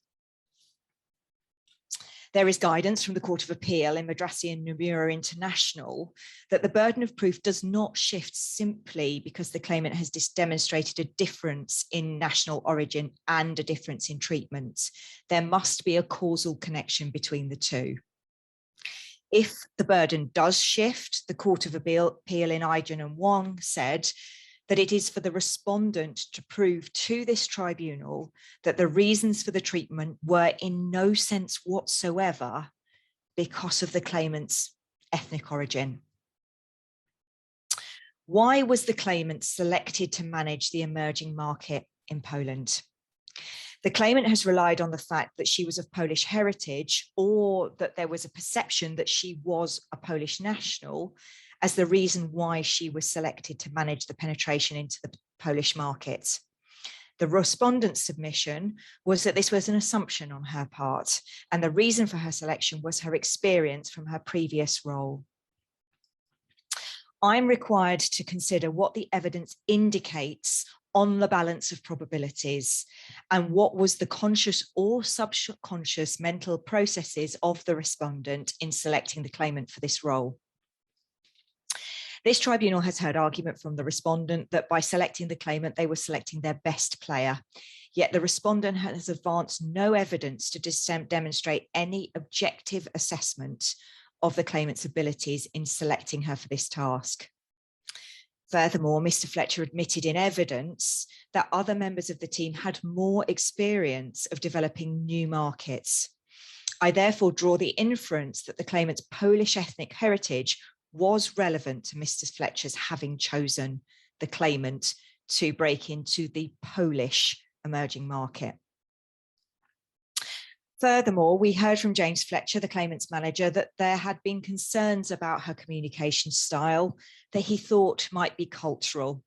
There is guidance from the Court of Appeal in Madrasi and Nomura International that the burden of proof does not shift simply because the claimant has demonstrated a difference in national origin and a difference in treatment. There must be a causal connection between the two. If the burden does shift, the Court of Appeal in Ijan and Wong said that it is for the respondent to prove to this tribunal that the reasons for the treatment were in no sense whatsoever because of the claimant's ethnic origin. Why was the claimant selected to manage the emerging market in Poland? The claimant has relied on the fact that she was of Polish heritage, or that there was a perception that she was a Polish national, as the reason why she was selected to manage the penetration into the Polish market. The respondent's submission was that this was an assumption on her part, and the reason for her selection was her experience from her previous role. I'm required to consider what the evidence indicates on the balance of probabilities and what was the conscious or subconscious mental processes of the respondent in selecting the claimant for this role. This tribunal has heard argument from the respondent that by selecting the claimant, they were selecting their best player. Yet the respondent has advanced no evidence to demonstrate any objective assessment of the claimant's abilities in selecting her for this task. Furthermore, Mr. Fletcher admitted in evidence that other members of the team had more experience of developing new markets. I therefore draw the inference that the claimant's Polish ethnic heritage was relevant to Mr. Fletcher's having chosen the claimant to break into the Polish emerging market. Furthermore, we heard from James Fletcher, the claimant's manager, that there had been concerns about her communication style that he thought might be cultural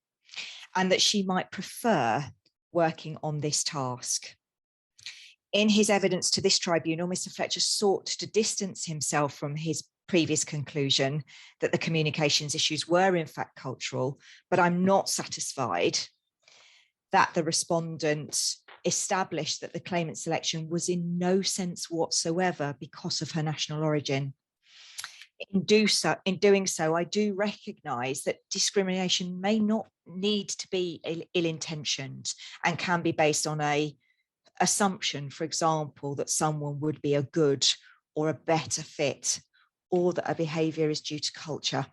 and that she might prefer working on this task. In his evidence to this tribunal, Mr. Fletcher sought to distance himself from his previous conclusion that the communications issues were in fact cultural, but I'm not satisfied that the respondent established that the claimant selection was in no sense whatsoever because of her national origin. In doing so, I do recognise that discrimination may not need to be ill-intentioned and can be based on an assumption, for example, that someone would be a good or a better fit, or that a behaviour is due to culture.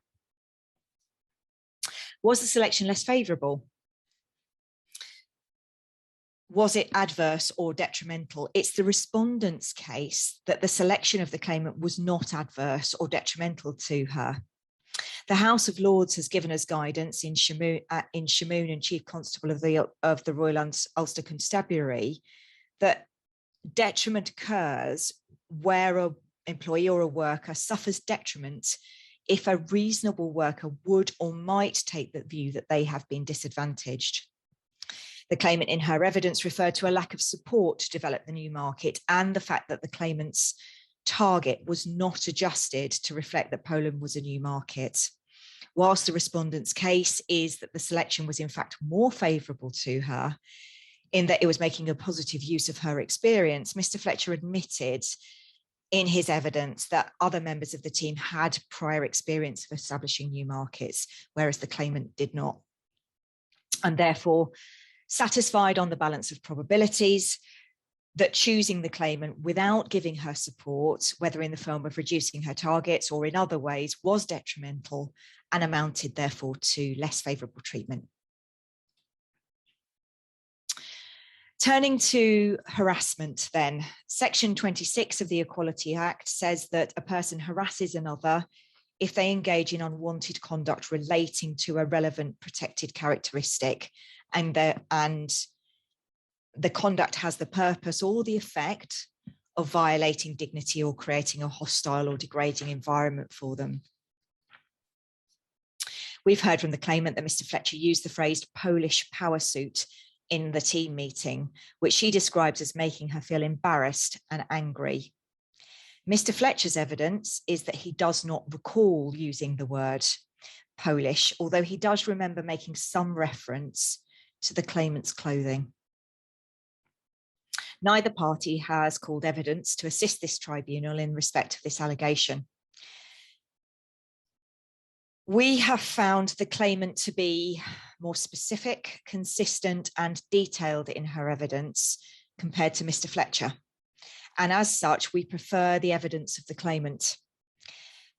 Was the selection less favourable? Was it adverse or detrimental? It's the respondent's case that the selection of the claimant was not adverse or detrimental to her. The House of Lords has given us guidance in Shamoon and Chief Constable of the Royal Ulster Constabulary that detriment occurs where an employee or a worker suffers detriment if a reasonable worker would or might take the view that they have been disadvantaged. The claimant in her evidence referred to a lack of support to develop the new market and the fact that the claimant's target was not adjusted to reflect that Poland was a new market. whilst the respondent's case is that the selection was in fact more favourable to her in that it was making a positive use of her experience, Mr. Fletcher admitted in his evidence that other members of the team had prior experience of establishing new markets, whereas the claimant did not. And therefore, satisfied on the balance of probabilities that choosing the claimant without giving her support, whether in the form of reducing her targets or in other ways, was detrimental and amounted therefore to less favourable treatment. Turning to harassment then, Section 26 of the Equality Act says that a person harasses another if they engage in unwanted conduct relating to a relevant protected characteristic and the conduct has the purpose or the effect of violating dignity or creating a hostile or degrading environment for them. We've heard from the claimant that Mr. Fletcher used the phrase Polish power suit in the team meeting, which she describes as making her feel embarrassed and angry. Mr. Fletcher's evidence is that he does not recall using the word Polish, although he does remember making some reference to the claimant's clothing. Neither party has called evidence to assist this tribunal in respect of this allegation. We have found the claimant to be more specific, consistent, and detailed in her evidence compared to Mr. Fletcher. And as such, we prefer the evidence of the claimant.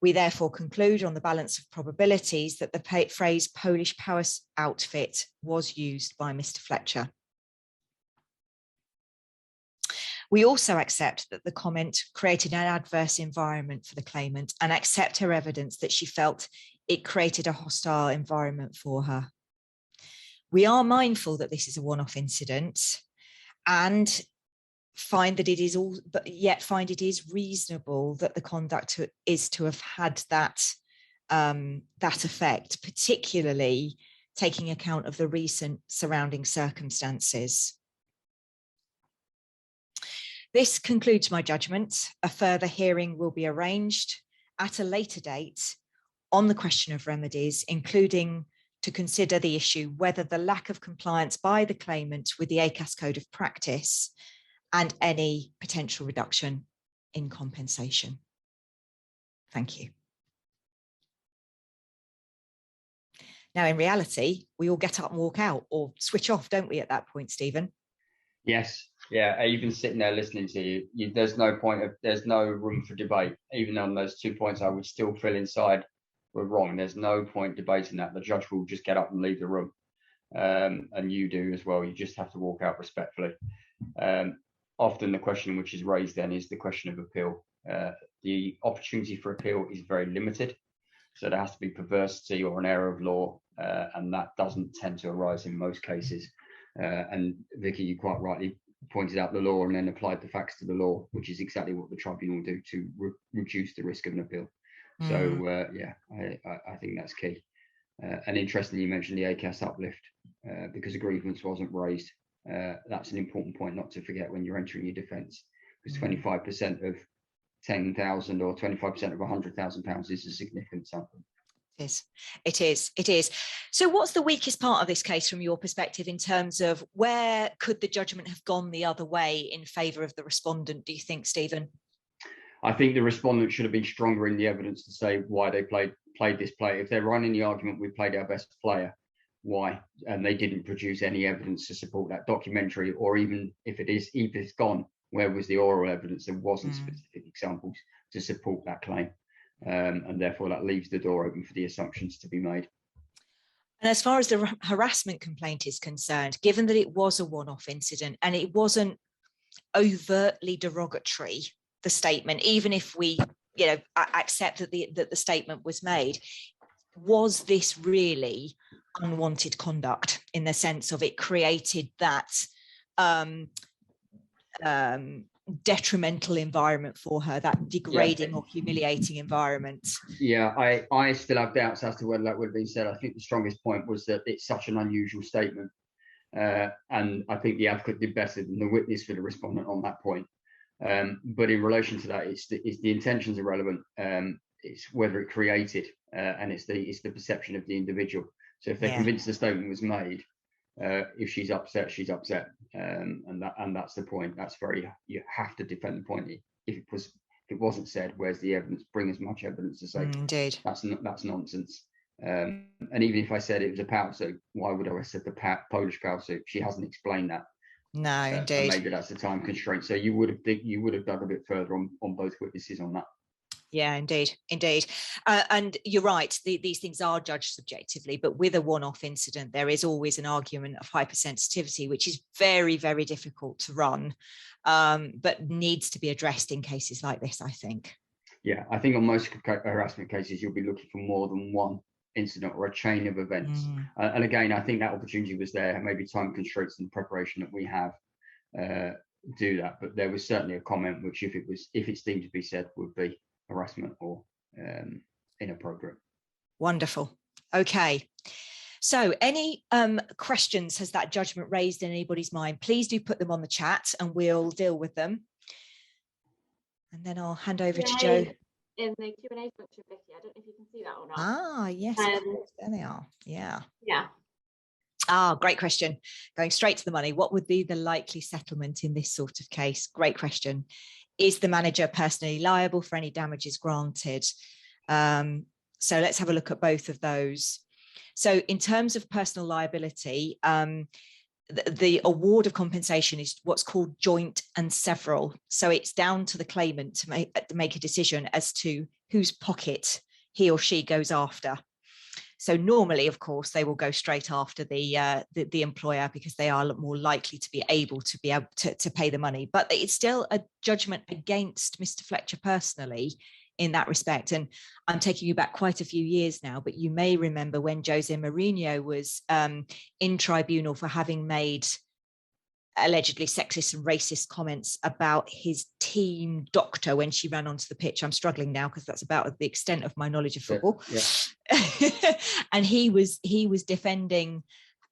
We therefore conclude on the balance of probabilities that the phrase Polish power outfit was used by Mr. Fletcher. We also accept that the comment created an adverse environment for the claimant and accept her evidence that she felt it created a hostile environment for her. We are mindful that this is a one-off incident and find that it is find it is reasonable that the conduct is to have had that effect, particularly taking account of the recent surrounding circumstances. This concludes my judgment. A further hearing will be arranged at a later date on the question of remedies, including to consider the issue whether the lack of compliance by the claimant with the ACAS Code of Practice and any potential reduction in compensation. Thank you. Now, in reality, we all get up and walk out or switch off, don't we, at that point, Stephen? Yes. Yeah. Even sitting there listening to you, there's no room for debate. Even on those 2 points, I would still feel inside we're wrong. There's no point debating that. The judge will just get up and leave the room. And you do as well. You just have to walk out respectfully. Often the question which is raised then is the question of appeal. The opportunity for appeal is very limited. So there has to be perversity or an error of law, and that doesn't tend to arise in most cases. And Vicky, you quite rightly pointed out the law and then applied the facts to the law, which is exactly what the tribunal do to reduce the risk of an appeal. So yeah, I think that's key. And interestingly, you mentioned the ACAS uplift because a grievance wasn't raised. That's an important point not to forget when you're entering your defence, because 25% of 10,000 or 25% of £100,000 is a significant sum. It is. So what's the weakest part of this case from your perspective in terms of where could the judgment have gone the other way in favour of the respondent, do you think, Stephen? I think the respondent should have been stronger in the evidence to say why they played this play. If they're running the argument, we played our best player, why? And they didn't produce any evidence to support that documentary, or even if it's gone, where was the oral evidence? There wasn't specific examples to support that claim. And therefore that leaves the door open for the assumptions to be made. And as far as the harassment complaint is concerned, given that it was a one-off incident and it wasn't overtly derogatory, the statement, even if we accept that the statement was made, was this really unwanted conduct in the sense of it created that detrimental environment for her, that degrading or humiliating environment? Yeah, I still have doubts as to whether that would have been said. I think the strongest point was that it's such an unusual statement, and I think the advocate did better than the witness for the respondent on that point. But in relation to that, it's the intentions are relevant. it's whether it created, and it's the perception of the individual. So if they're convinced the statement was made, if she's upset, she's upset, and that's the point. That's you have to defend the point. If it wasn't said, where's the evidence? Bring as much evidence to say Indeed. that's nonsense. And even if I said it was a power suit, why would I have said the Polish power suit? She hasn't explained that. No, indeed. Maybe that's the time constraint. So you would have dug a bit further on both witnesses on that. Yeah, indeed. And you're right, these things are judged subjectively, but with a one-off incident, there is always an argument of hypersensitivity, which is very, very difficult to run, but needs to be addressed in cases like this, I think. Yeah, I think on most harassment cases, you'll be looking for more than one incident or a chain of events. And again, I think that opportunity was there. Maybe time constraints and preparation that we have do that, but there was certainly a comment which, if it's deemed to be said, would be harassment or inappropriate. Wonderful. Okay. So any questions has that judgment raised in anybody's mind? Please do put them on the chat and we'll deal with them. And then I'll hand over to Joe. In the Q&A function, Vicky, I don't know if you can see that or not. Ah, yes, of course. There they are. Yeah. Great question. Going straight to the money. What would be the likely settlement in this sort of case? Great question. Is the manager personally liable for any damages granted? So let's have a look at both of those. So in terms of personal liability, the award of compensation is what's called joint and several. So it's down to the claimant to make a decision as to whose pocket he or she goes after. So normally, of course, they will go straight after the employer because they are more likely to be able to pay the money. But it's still a judgment against Mr. Fletcher personally in that respect. And I'm taking you back quite a few years now, but you may remember when Jose Mourinho was in tribunal for having made allegedly sexist and racist comments about his team doctor when she ran onto the pitch. I'm struggling now because that's about the extent of my knowledge of football. Yeah. And he was defending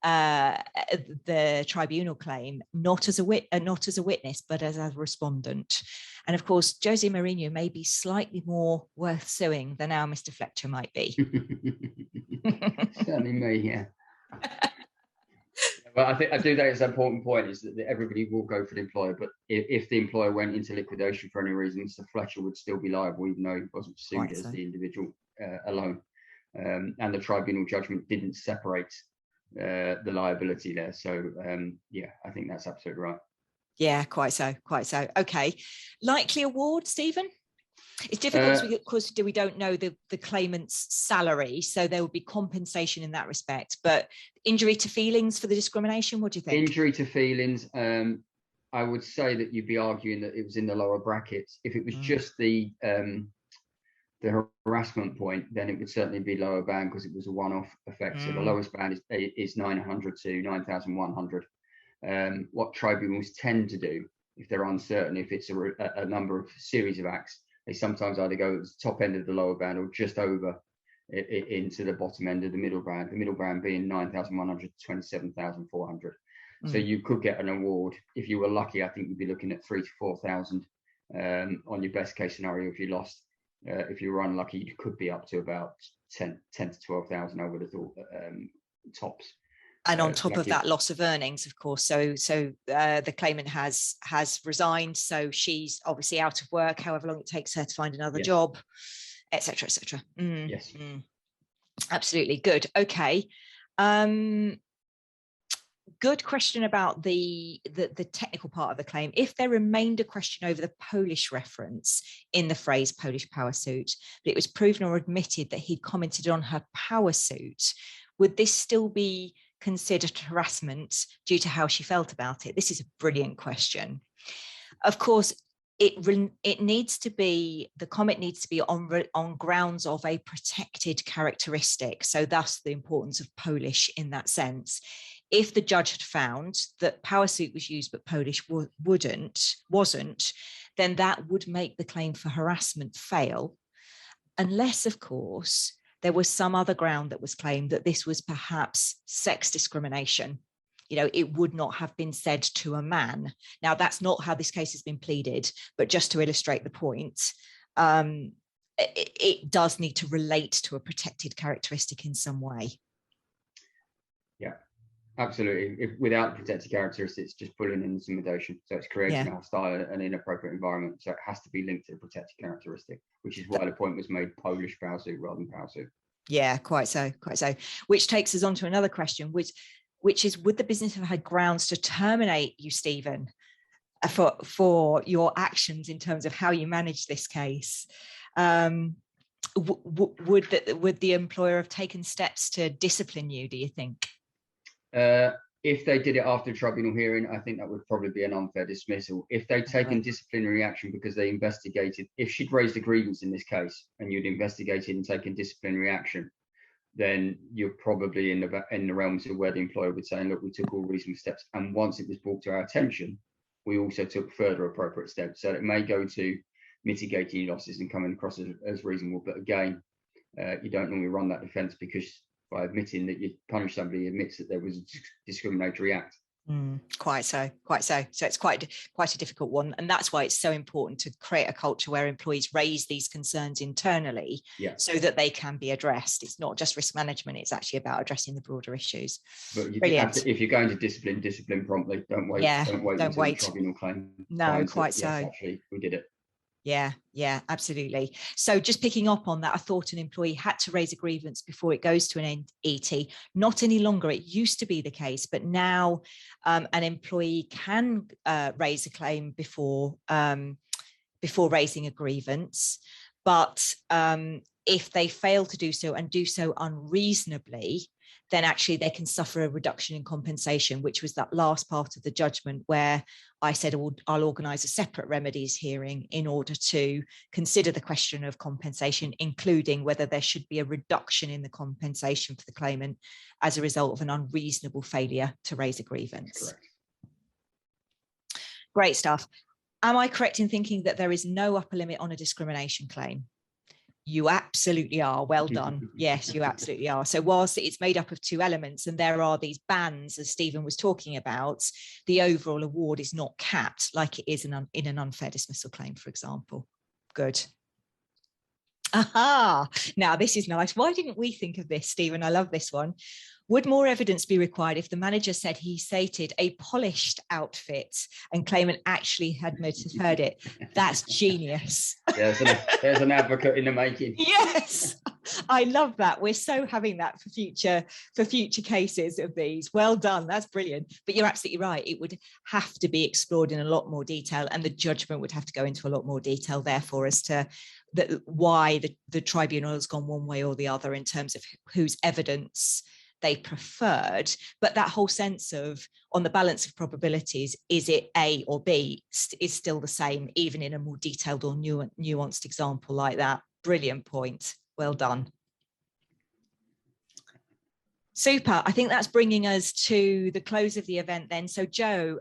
the tribunal claim not as a witness, but as a respondent. And of course, Jose Mourinho may be slightly more worth suing than our Mr. Fletcher might be. Certainly me, yeah. But I think it's an important point is that everybody will go for the employer, but if the employer went into liquidation for any reason, Mr. Fletcher would still be liable, even though he wasn't sued as the individual alone. And the tribunal judgment didn't separate the liability there. So yeah, I think that's absolutely right. Yeah, quite so. Okay, likely award, Stephen? It's difficult because we don't know the claimant's salary, so there would be compensation in that respect. But injury to feelings for the discrimination, what do you think? Injury to feelings, I would say that you'd be arguing that it was in the lower brackets. If it was just the harassment point, then it would certainly be lower band because it was a one-off effect. So the lowest band is 900 to 9,100. What tribunals tend to do, if they're uncertain, if it's a number of series of acts, they sometimes either go at the top end of the lower band or just over into the bottom end of the middle band. The middle band being 9,100 to 27,400. So you could get an award if you were lucky. I think you'd be looking at 3,000 to 4,000 on your best case scenario. If you lost, if you were unlucky, you could be up to about 10 to 12,000. I would have thought tops. And on top of that, loss of earnings, of course. So the claimant has resigned, so she's obviously out of work, however long it takes her to find another job, etc., etc. Yes, absolutely. Good. Okay. Good question about the technical part of the claim. If there remained a question over the Polish reference in the phrase Polish power suit, but it was proven or admitted that he'd commented on her power suit, would this still be considered harassment due to how she felt about it? This is a brilliant question. Of course, it needs to be, the comment needs to be on grounds of a protected characteristic. So thus the importance of Polish in that sense. If the judge had found that power suit was used but Polish wasn't, then that would make the claim for harassment fail, unless, of course, there was some other ground that was claimed that this was perhaps sex discrimination. You know, it would not have been said to a man. Now, that's not how this case has been pleaded, but just to illustrate the point, it does need to relate to a protected characteristic in some way. Yeah, absolutely. If without protected characteristics, just pulling in intimidation. So it's creating a hostile and inappropriate environment. So it has to be linked to a protected characteristic, which is why the point was made Polish power suit rather than power suit. Yeah, quite so. Which takes us on to another question, which is, would the business have had grounds to terminate you, Stephen, for your actions in terms of how you managed this case? Would the employer have taken steps to discipline you, do you think? If they did it after a tribunal hearing, I think that would probably be an unfair dismissal. If they'd taken disciplinary action because they investigated, if she'd raised a grievance in this case and you'd investigated and taken disciplinary action, then you're probably in the realms of where the employer would say, look, we took all reasonable steps. And once it was brought to our attention, we also took further appropriate steps. So it may go to mitigating losses and coming across as reasonable. But again, you don't normally run that defence, because by admitting that you punish somebody, admits that there was a discriminatory act. Quite so. So it's quite a difficult one, and that's why it's so important to create a culture where employees raise these concerns internally, so that they can be addressed. It's not just risk management; it's actually about addressing the broader issues. But you have to, if you're going to discipline promptly. Don't wait. Don't wait until the tribunal claim. No, quite so. Yes, actually, we did it. Yeah, absolutely. So just picking up on that, I thought an employee had to raise a grievance before it goes to an ET. Not any longer. It used to be the case, but now an employee can raise a claim before raising a grievance. But if they fail to do so and do so unreasonably, then actually they can suffer a reduction in compensation, which was that last part of the judgment where I said, I'll organise a separate remedies hearing in order to consider the question of compensation, including whether there should be a reduction in the compensation for the claimant as a result of an unreasonable failure to raise a grievance. Great stuff. Am I correct in thinking that there is no upper limit on a discrimination claim? You absolutely are. Well done. Yes, you absolutely are. So whilst it's made up of two elements and there are these bands, as Stephen was talking about, the overall award is not capped like it is in an unfair dismissal claim, for example. Good. Aha! Now this is nice. Why didn't we think of this, Stephen? I love this one. Would more evidence be required if the manager said he stated a polished outfit and claimant actually had heard it? That's genius. There's an advocate in the making. Yes, I love that. We're so having that for future cases of these. Well done. That's brilliant. But you're absolutely right. It would have to be explored in a lot more detail, and the judgment would have to go into a lot more detail, therefore, as to why the tribunal has gone one way or the other in terms of whose evidence they preferred. But that whole sense of, on the balance of probabilities, is it A or B, is still the same, even in a more detailed or nuanced example like that. Brilliant point. Well done. Super. I think that's bringing us to the close of the event then. So Joe,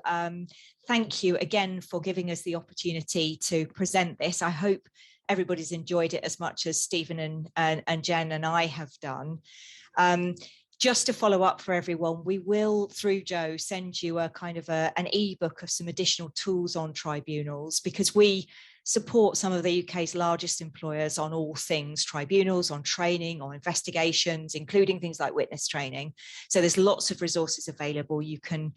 thank you again for giving us the opportunity to present this. I hope everybody's enjoyed it as much as Stephen and Jen and I have done. Just to follow up for everyone, we will, through Joe, send you a kind of an ebook of some additional tools on tribunals, because we support some of the UK's largest employers on all things tribunals, on training, on investigations, including things like witness training. So there's lots of resources available. You can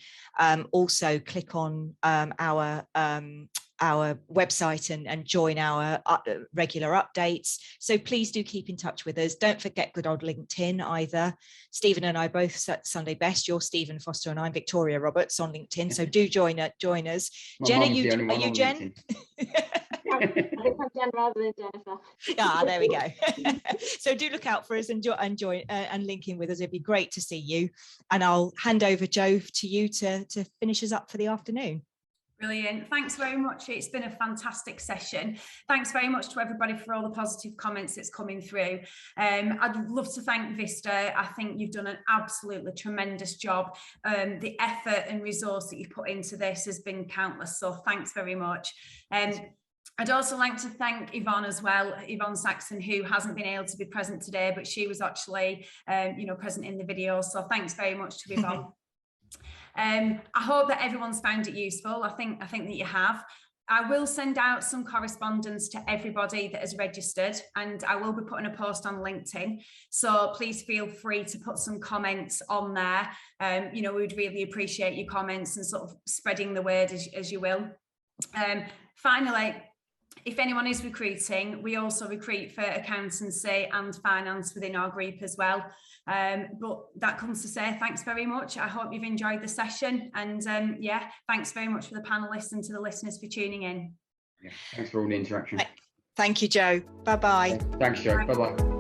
also click on our website and join our regular updates. So please do keep in touch with us. Don't forget good old LinkedIn either. Stephen and I both set Sunday Best. You're Stephen Foster and I'm Victoria Roberts on LinkedIn. So do join us. Jen, are you Jen? I think I'm Jen rather than Jennifer. There we go. So do look out for us and join and link in with us. It'd be great to see you. And I'll hand over, Joe, to you to finish us up for the afternoon. Brilliant. Thanks very much. It's been a fantastic session. Thanks very much to everybody for all the positive comments that's coming through. I'd love to thank Vista. I think you've done an absolutely tremendous job. The effort and resource that you put into this has been countless. So thanks very much. I'd also like to thank Yvonne as well, Yvonne Saxon, who hasn't been able to be present today, but she was actually, present in the video. So thanks very much to Yvonne. I hope that everyone's found it useful. I think that you have. I will send out some correspondence to everybody that has registered, and I will be putting a post on LinkedIn. So please feel free to put some comments on there. You know, we'd really appreciate your comments and sort of spreading the word as you will. Finally, if anyone is recruiting, we also recruit for accountancy and finance within our group as well. But that comes to say thanks very much. I hope you've enjoyed the session, and yeah, thanks very much for the panelists and to the listeners for tuning in. Yeah, thanks for all the interaction. Thank you, Joe. Bye-bye. Thanks, Joe. Bye-bye.